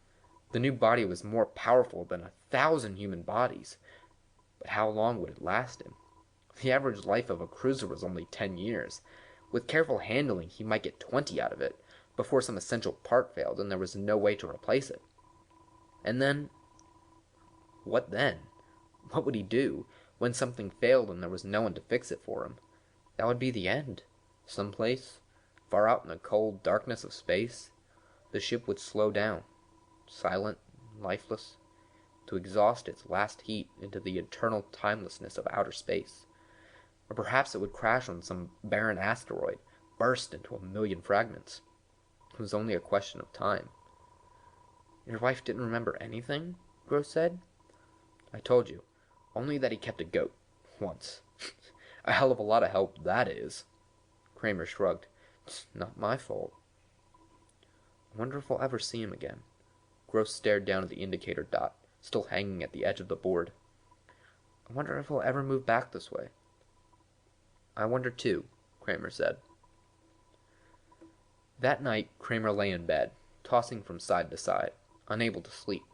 The new body was more powerful than 1,000 human bodies. But how long would it last him? The average life of a cruiser was only 10 years. With careful handling, he might get 20 out of it, before some essential part failed and there was no way to replace it. And then... what then? What would he do when something failed and there was no one to fix it for him? That would be the end. Someplace, far out in the cold darkness of space, the ship would slow down, silent, lifeless, to exhaust its last heat into the eternal timelessness of outer space. Or perhaps it would crash on some barren asteroid, burst into 1,000,000 fragments. It was only a question of time. Your wife didn't remember anything? Gross said. I told you, only that he kept a goat, once. A hell of a lot of help, that is. Kramer shrugged. It's not my fault. I wonder if I'll ever see him again. Gross stared down at the indicator dot, still hanging at the edge of the board. I wonder if he'll ever move back this way. I wonder too, Kramer said. That night, Kramer lay in bed, tossing from side to side, unable to sleep.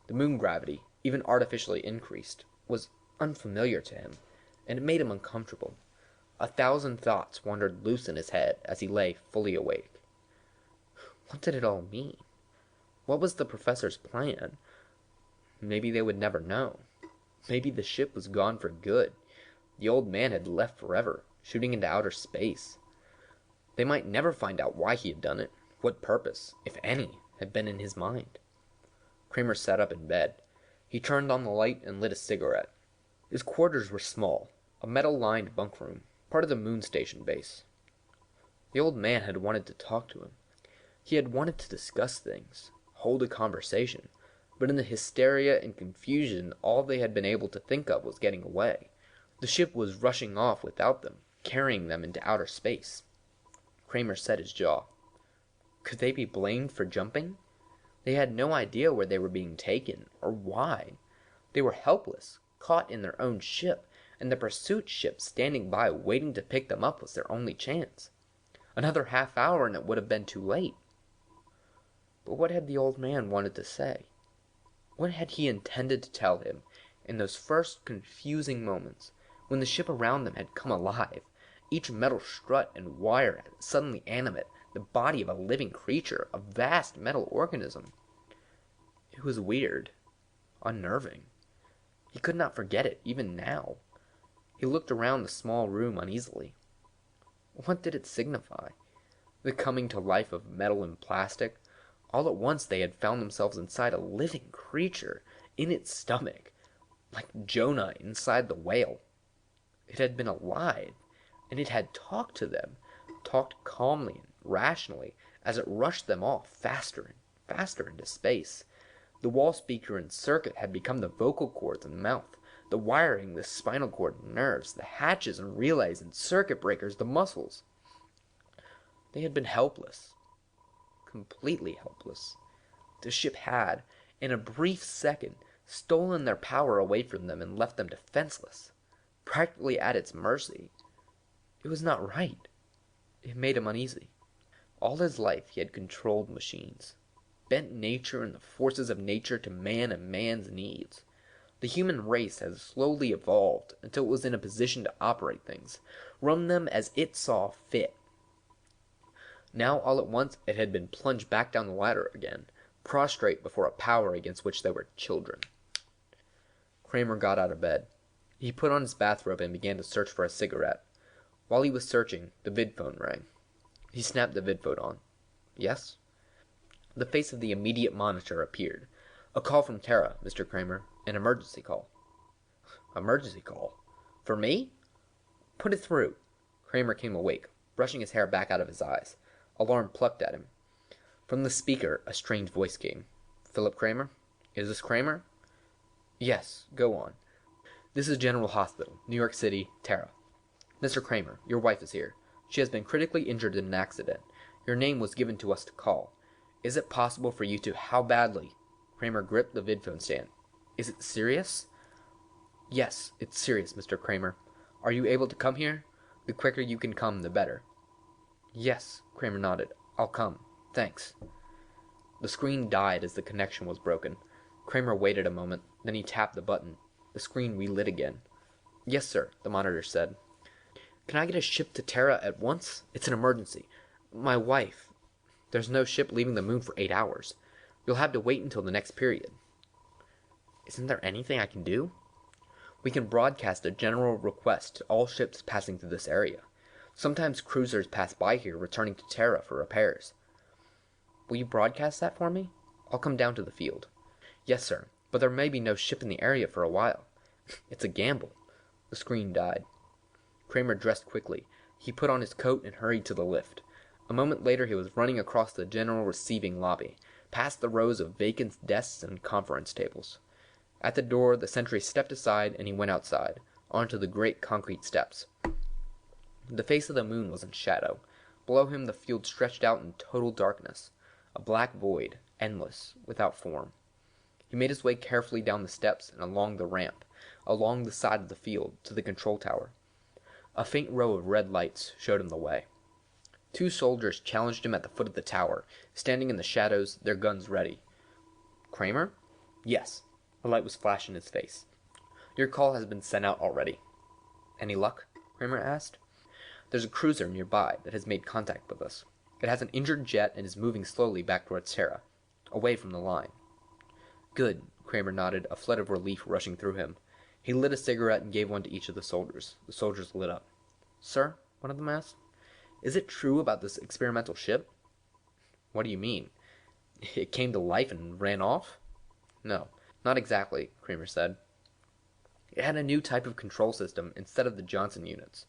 The moon gravity, even artificially increased, was unfamiliar to him, and it made him uncomfortable. 1,000 thoughts wandered loose in his head as he lay fully awake. What did it all mean? What was the professor's plan? Maybe they would never know. Maybe the ship was gone for good. The old man had left forever, shooting into outer space. They might never find out why he had done it, what purpose, if any, had been in his mind. Kramer sat up in bed. He turned on the light and lit a cigarette. His quarters were small, a metal-lined bunk room, part of the moon station base. The old man had wanted to talk to him. He had wanted to discuss things, hold a conversation, but in the hysteria and confusion, all they had been able to think of was getting away. The ship was rushing off without them, carrying them into outer space. Kramer set his jaw. Could they be blamed for jumping? They had no idea where they were being taken, or why. They were helpless, caught in their own ship, and the pursuit ship standing by waiting to pick them up was their only chance. Another half hour and it would have been too late. But what had the old man wanted to say? What had he intended to tell him in those first confusing moments, when the ship around them had come alive, each metal strut and wire suddenly animate, the body of a living creature, a vast metal organism? It was weird, unnerving. He could not forget it, even now. He looked around the small room uneasily. What did it signify? The coming to life of metal and plastic? All at once they had found themselves inside a living creature, in its stomach, like Jonah inside the whale. It had been alive, and it had talked to them, talked calmly and rationally as it rushed them off faster and faster into space. The wall speaker and circuit had become the vocal cords and mouth, the wiring, the spinal cord and nerves, the hatches and relays and circuit breakers, the muscles. They had been helpless, completely helpless. The ship had, in a brief second, stolen their power away from them and left them defenseless, practically at its mercy. It was not right. It made him uneasy. All his life he had controlled machines, bent nature and the forces of nature to man and man's needs. The human race has slowly evolved until it was in a position to operate things, run them as it saw fit. Now all at once it had been plunged back down the ladder again, prostrate before a power against which they were children. Kramer got out of bed. He put on his bathrobe and began to search for a cigarette. While he was searching, the vidphone rang. He snapped the vidphone on. Yes? The face of the immediate monitor appeared. A call from Tara, Mr. Kramer. An emergency call. Emergency call? For me? Put it through. Kramer came awake, brushing his hair back out of his eyes. Alarm plucked at him. From the speaker, a strange voice came. Philip Kramer? Is this Kramer? Yes, go on. This is General Hospital, New York City, Tara. Mr. Kramer, your wife is here. She has been critically injured in an accident. Your name was given to us to call. Is it possible for you to... How badly? Kramer gripped the vidphone stand. Is it serious? Yes, it's serious, Mr. Kramer. Are you able to come here? The quicker you can come, the better. Yes, Kramer nodded. I'll come. Thanks. The screen died as the connection was broken. Kramer waited a moment, then he tapped the button. The screen relit again. Yes, sir, the monitor said. Can I get a ship to Terra at once? It's an emergency. My wife. There's no ship leaving the moon for 8 hours. You'll have to wait until the next period. Isn't there anything I can do? We can broadcast a general request to all ships passing through this area. Sometimes cruisers pass by here returning to Terra for repairs. Will you broadcast that for me? I'll come down to the field. Yes, sir, but there may be no ship in the area for a while. It's a gamble. The screen died. Kramer dressed quickly. He put on his coat and hurried to the lift. A moment later he was running across the general receiving lobby, past the rows of vacant desks and conference tables. At the door, the sentry stepped aside and he went outside, onto the great concrete steps. The face of the moon was in shadow. Below him the field stretched out in total darkness, a black void, endless, without form. He made his way carefully down the steps and along the ramp, along the side of the field, to the control tower. A faint row of red lights showed him the way. 2 soldiers challenged him at the foot of the tower, standing in the shadows, their guns ready. Kramer? Yes. A light was flashed in his face. Your call has been sent out already. Any luck? Kramer asked. There's a cruiser nearby that has made contact with us. It has an injured jet and is moving slowly back towards Terra, away from the line. Good, Kramer nodded, a flood of relief rushing through him. He lit a cigarette and gave one to each of the soldiers. The soldiers lit up. Sir, one of them asked, is it true about this experimental ship? What do you mean? It came to life and ran off? No, not exactly, Kramer said. It had a new type of control system instead of the Johnson units.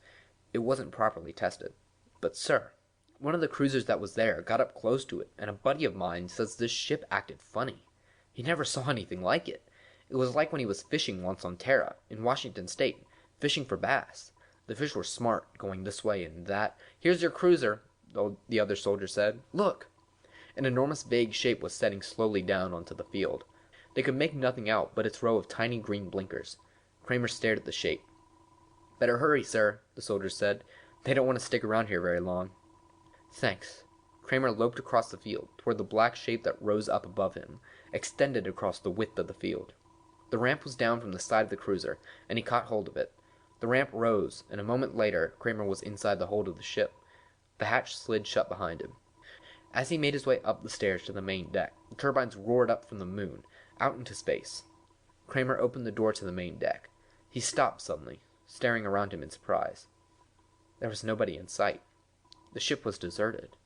It wasn't properly tested. But, sir, one of the cruisers that was there got up close to it, and a buddy of mine says this ship acted funny. He never saw anything like it. It was like when he was fishing once on Terra, in Washington State, fishing for bass. The fish were smart, going this way and that. Here's your cruiser, the other soldier said. Look! An enormous vague shape was setting slowly down onto the field. They could make nothing out but its row of tiny green blinkers. Kramer stared at the shape. Better hurry, sir, the soldier said. They don't want to stick around here very long. Thanks. Kramer loped across the field, toward the black shape that rose up above him, extended across the width of the field. The ramp was down from the side of the cruiser, and he caught hold of it. The ramp rose, and a moment later, Kramer was inside the hold of the ship. The hatch slid shut behind him. As he made his way up the stairs to the main deck, the turbines roared up from the moon, out into space. Kramer opened the door to the main deck. He stopped suddenly, staring around him in surprise. There was nobody in sight. The ship was deserted.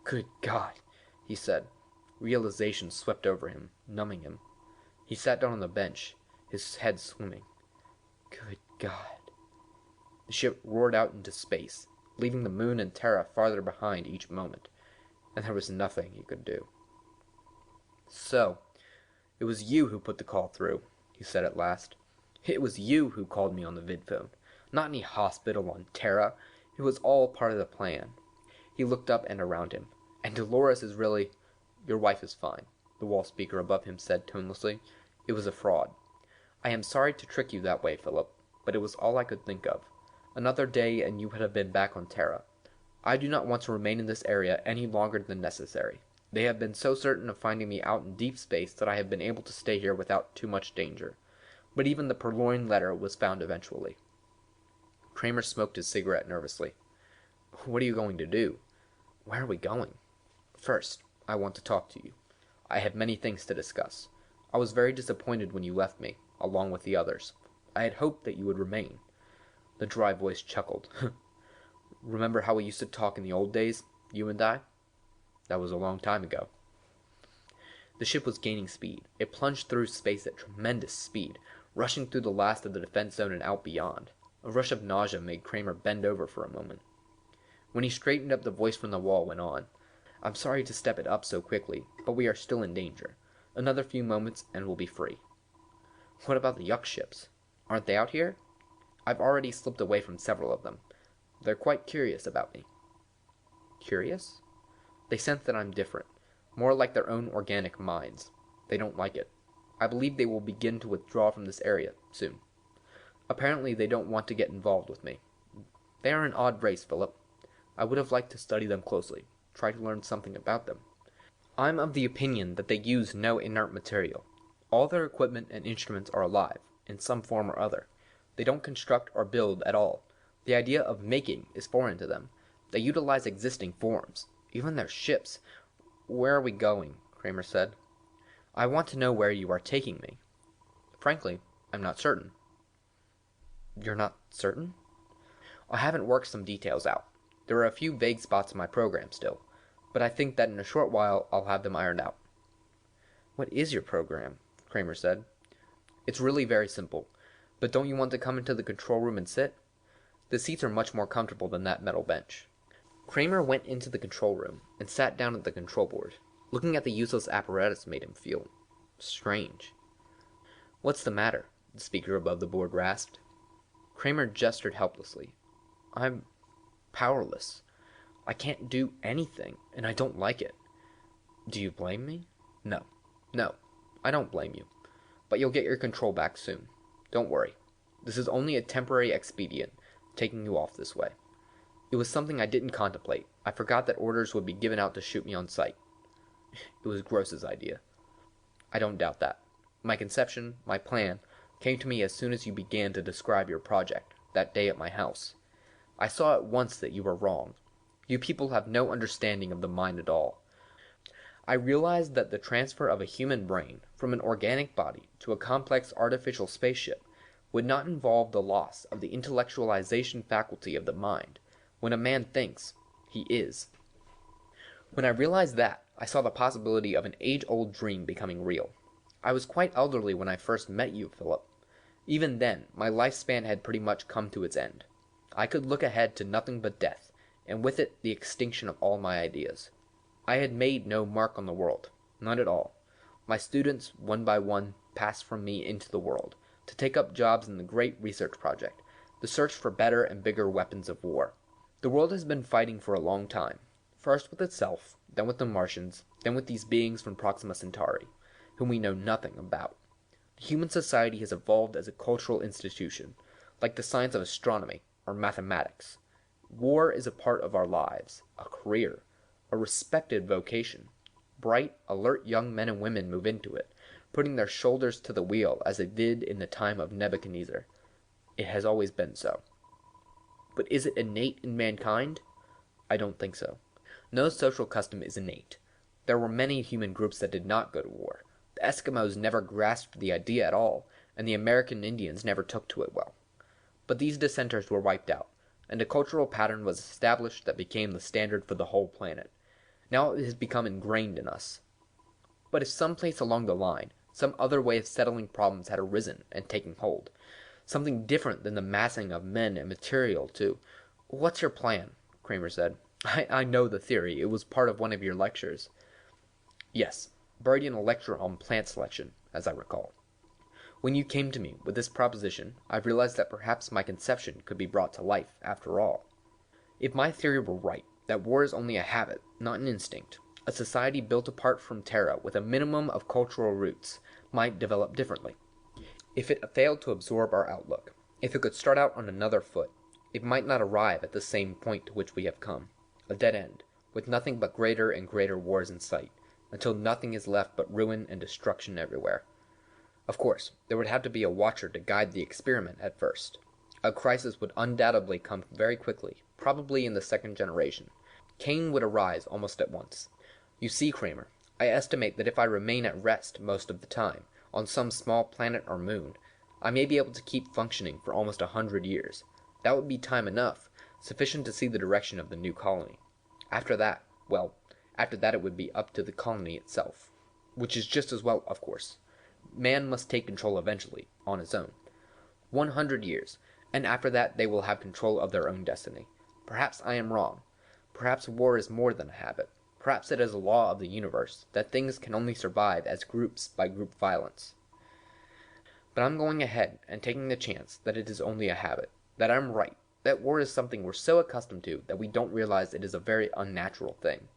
Good God, he said. Realization swept over him, numbing him. He sat down on the bench, his head swimming. Good God. The ship roared out into space, leaving the moon and Terra farther behind each moment, and there was nothing he could do. So, it was you who put the call through, he said at last. It was you who called me on the vidphone, not any hospital on Terra. It was all part of the plan. He looked up and around him. And Dolores is really... Your wife is fine, the wall speaker above him said tonelessly. It was a fraud. I am sorry to trick you that way, Philip, but it was all I could think of. Another day and you would have been back on Terra. I do not want to remain in this area any longer than necessary. They have been so certain of finding me out in deep space that I have been able to stay here without too much danger. But even the purloined letter was found eventually. Kramer smoked his cigarette nervously. What are you going to do? Where are we going? First, I want to talk to you. I have many things to discuss. I was very disappointed when you left me, along with the others. I had hoped that you would remain. The dry voice chuckled. Remember how we used to talk in the old days, you and I? That was a long time ago. The ship was gaining speed. It plunged through space at tremendous speed, rushing through the last of the defense zone and out beyond. A rush of nausea made Kramer bend over for a moment. When he straightened up, the voice from the wall went on. I'm sorry to step it up so quickly, but we are still in danger. Another few moments and we'll be free. What about the Yuck ships? Aren't they out here? I've already slipped away from several of them. They're quite curious about me. Curious? They sense that I'm different, more like their own organic minds. They don't like it. I believe they will begin to withdraw from this area soon. Apparently they don't want to get involved with me. They are an odd race, Philip. I would have liked to study them closely, try to learn something about them. I'm of the opinion that they use no inert material. All their equipment and instruments are alive, in some form or other. They don't construct or build at all. The idea of making is foreign to them. They utilize existing forms, even their ships. Where are we going? Kramer said. I want to know where you are taking me. Frankly, I'm not certain. You're not certain? I haven't worked some details out. There are a few vague spots in my program still, but I think that in a short while I'll have them ironed out. What is your program? Kramer said. It's really very simple, but don't you want to come into the control room and sit? The seats are much more comfortable than that metal bench. Kramer went into the control room and sat down at the control board. Looking at the useless apparatus made him feel strange. What's the matter? The speaker above the board rasped. Kramer gestured helplessly. I'm powerless. I can't do anything, and I don't like it. Do you blame me? No, I don't blame you. But you'll get your control back soon. Don't worry. This is only a temporary expedient, taking you off this way. It was something I didn't contemplate. I forgot that orders would be given out to shoot me on sight. It was Gross's idea. I don't doubt that. My conception, my plan, came to me as soon as you began to describe your project, that day at my house. I saw at once that you were wrong. You people have no understanding of the mind at all. I realized that the transfer of a human brain from an organic body to a complex artificial spaceship would not involve the loss of the intellectualization faculty of the mind. When a man thinks, he is. When I realized that, I saw the possibility of an age-old dream becoming real. I was quite elderly when I first met you, Philip. Even then, my lifespan had pretty much come to its end. I could look ahead to nothing but death, and with it the extinction of all my ideas. I had made no mark on the world, none at all. My students, one by one, passed from me into the world, to take up jobs in the great research project, the search for better and bigger weapons of war. The world has been fighting for a long time, first with itself, then with the Martians, then with these beings from Proxima Centauri, whom we know nothing about. Human society has evolved as a cultural institution, like the science of astronomy or mathematics. War is a part of our lives, a career, a respected vocation. Bright, alert young men and women move into it, putting their shoulders to the wheel as they did in the time of Nebuchadnezzar. It has always been so. But is it innate in mankind? I don't think so. No social custom is innate. There were many human groups that did not go to war. The Eskimos never grasped the idea at all, and the American Indians never took to it well. But these dissenters were wiped out, and a cultural pattern was established that became the standard for the whole planet. Now it has become ingrained in us. But if someplace along the line, some other way of settling problems had arisen and taken hold, something different than the massing of men and material to... What's your plan? Kramer said. I know the theory. It was part of one of your lectures. Yes, buried in a lecture on plant selection, as I recall. When you came to me with this proposition, I realized that perhaps my conception could be brought to life, after all. If my theory were right, that war is only a habit, not an instinct, a society built apart from Terra with a minimum of cultural roots might develop differently. If it failed to absorb our outlook, if it could start out on another foot, it might not arrive at the same point to which we have come, a dead end, with nothing but greater and greater wars in sight, until nothing is left but ruin and destruction everywhere. Of course, there would have to be a watcher to guide the experiment at first. A crisis would undoubtedly come very quickly, probably in the second generation. Cain would arise almost at once. You see, Kramer, I estimate that if I remain at rest most of the time, on some small planet or moon, I may be able to keep functioning for almost 100 years. That would be time enough, sufficient to see the direction of the new colony. After that it would be up to the colony itself. Which is just as well, of course. Man must take control eventually, on his own. 100 years, and after that they will have control of their own destiny. Perhaps I am wrong. Perhaps war is more than a habit. Perhaps it is a law of the universe, that things can only survive as groups by group violence. But I'm going ahead and taking the chance that it is only a habit, that I'm right, that war is something we're so accustomed to that we don't realize it is a very unnatural thing.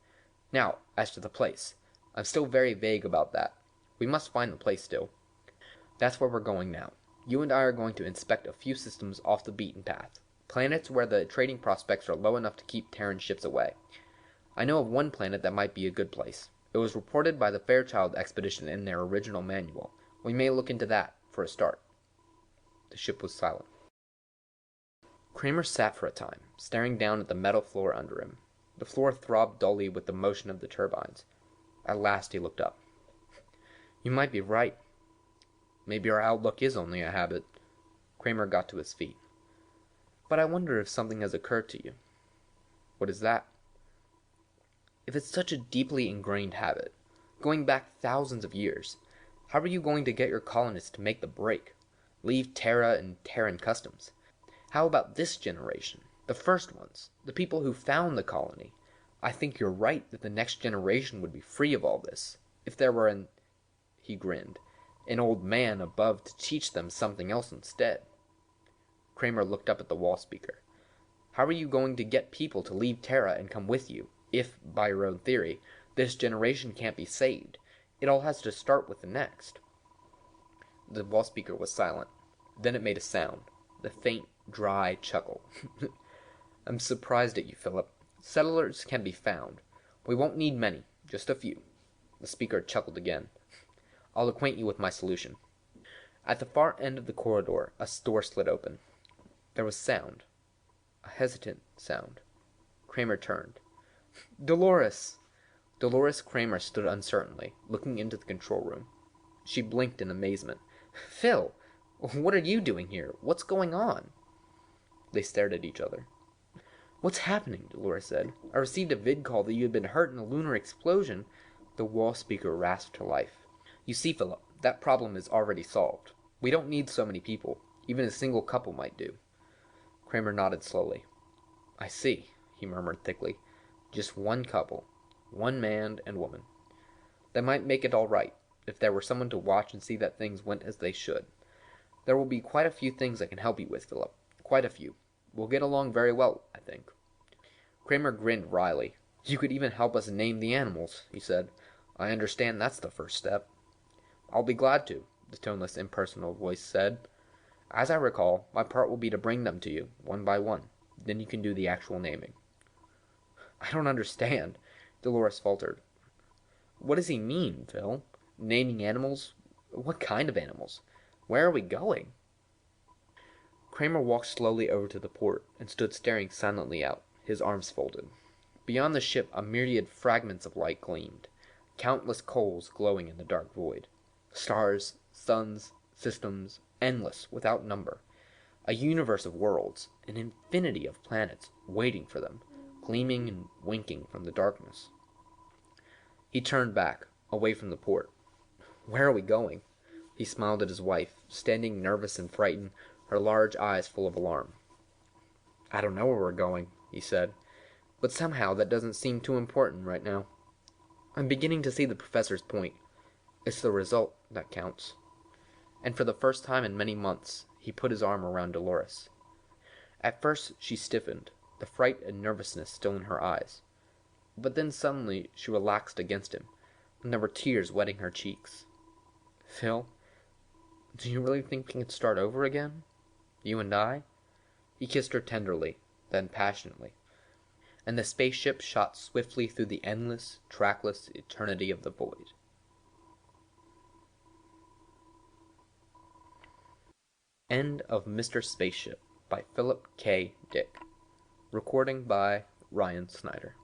Now, as to the place, I'm still very vague about that. We must find the place still. That's where we're going now. You and I are going to inspect a few systems off the beaten path, planets where the trading prospects are low enough to keep Terran ships away. I know of one planet that might be a good place. It was reported by the Fairchild expedition in their original manual. We may look into that, for a start. The ship was silent. Kramer sat for a time, staring down at the metal floor under him. The floor throbbed dully with the motion of the turbines. At last he looked up. You might be right. Maybe our outlook is only a habit. Kramer got to his feet. But I wonder if something has occurred to you. What is that? If it's such a deeply ingrained habit, going back thousands of years, how are you going to get your colonists to make the break? Leave Terra and Terran customs? How about this generation? The first ones, the people who found the colony. I think you're right that the next generation would be free of all this, if there were he grinned, an old man above to teach them something else instead. Kramer looked up at the wall speaker. How are you going to get people to leave Terra and come with you, if, by your own theory, this generation can't be saved? It all has to start with the next. The wall speaker was silent. Then it made a sound, the faint, dry chuckle. I'm surprised at you, Philip. Settlers can be found. We won't need many, just a few. The speaker chuckled again. I'll acquaint you with my solution. At the far end of the corridor, a door slid open. There was sound. A hesitant sound. Kramer turned. Dolores! Dolores Kramer stood uncertainly, looking into the control room. She blinked in amazement. Phil! What are you doing here? What's going on? They stared at each other. What's happening? Dolores said. I received a vid call that you had been hurt in a lunar explosion. The wall speaker rasped to life. You see, Philip, that problem is already solved. We don't need so many people. Even a single couple might do. Kramer nodded slowly. I see, he murmured thickly. Just one couple. One man and woman. That might make it all right, if there were someone to watch and see that things went as they should. There will be quite a few things I can help you with, Philip. Quite a few. We'll get along very well, I think. Kramer grinned wryly. You could even help us name the animals, he said. I understand that's the first step. I'll be glad to, the toneless, impersonal voice said. As I recall, my part will be to bring them to you, one by one. Then you can do the actual naming. I don't understand, Dolores faltered. What does he mean, Phil? Naming animals? What kind of animals? Where are we going? Kramer walked slowly over to the port and stood staring silently out, his arms folded. Beyond the ship, a myriad fragments of light gleamed, countless coals glowing in the dark void. Stars, suns, systems, endless, without number. A universe of worlds, an infinity of planets waiting for them, gleaming and winking from the darkness. He turned back, away from the port. Where are we going? He smiled at his wife, standing nervous and frightened, her large eyes full of alarm. I don't know where we're going, he said, but somehow that doesn't seem too important right now. I'm beginning to see the professor's point. It's the result that counts. And for the first time in many months, he put his arm around Dolores. At first she stiffened, the fright and nervousness still in her eyes. But then suddenly she relaxed against him, and there were tears wetting her cheeks. Phil, do you really think we can start over again? You and I? He kissed her tenderly, then passionately, and the spaceship shot swiftly through the endless, trackless eternity of the void. End of Mr. Spaceship by Philip K. Dick. Recording by Ryan Snyder.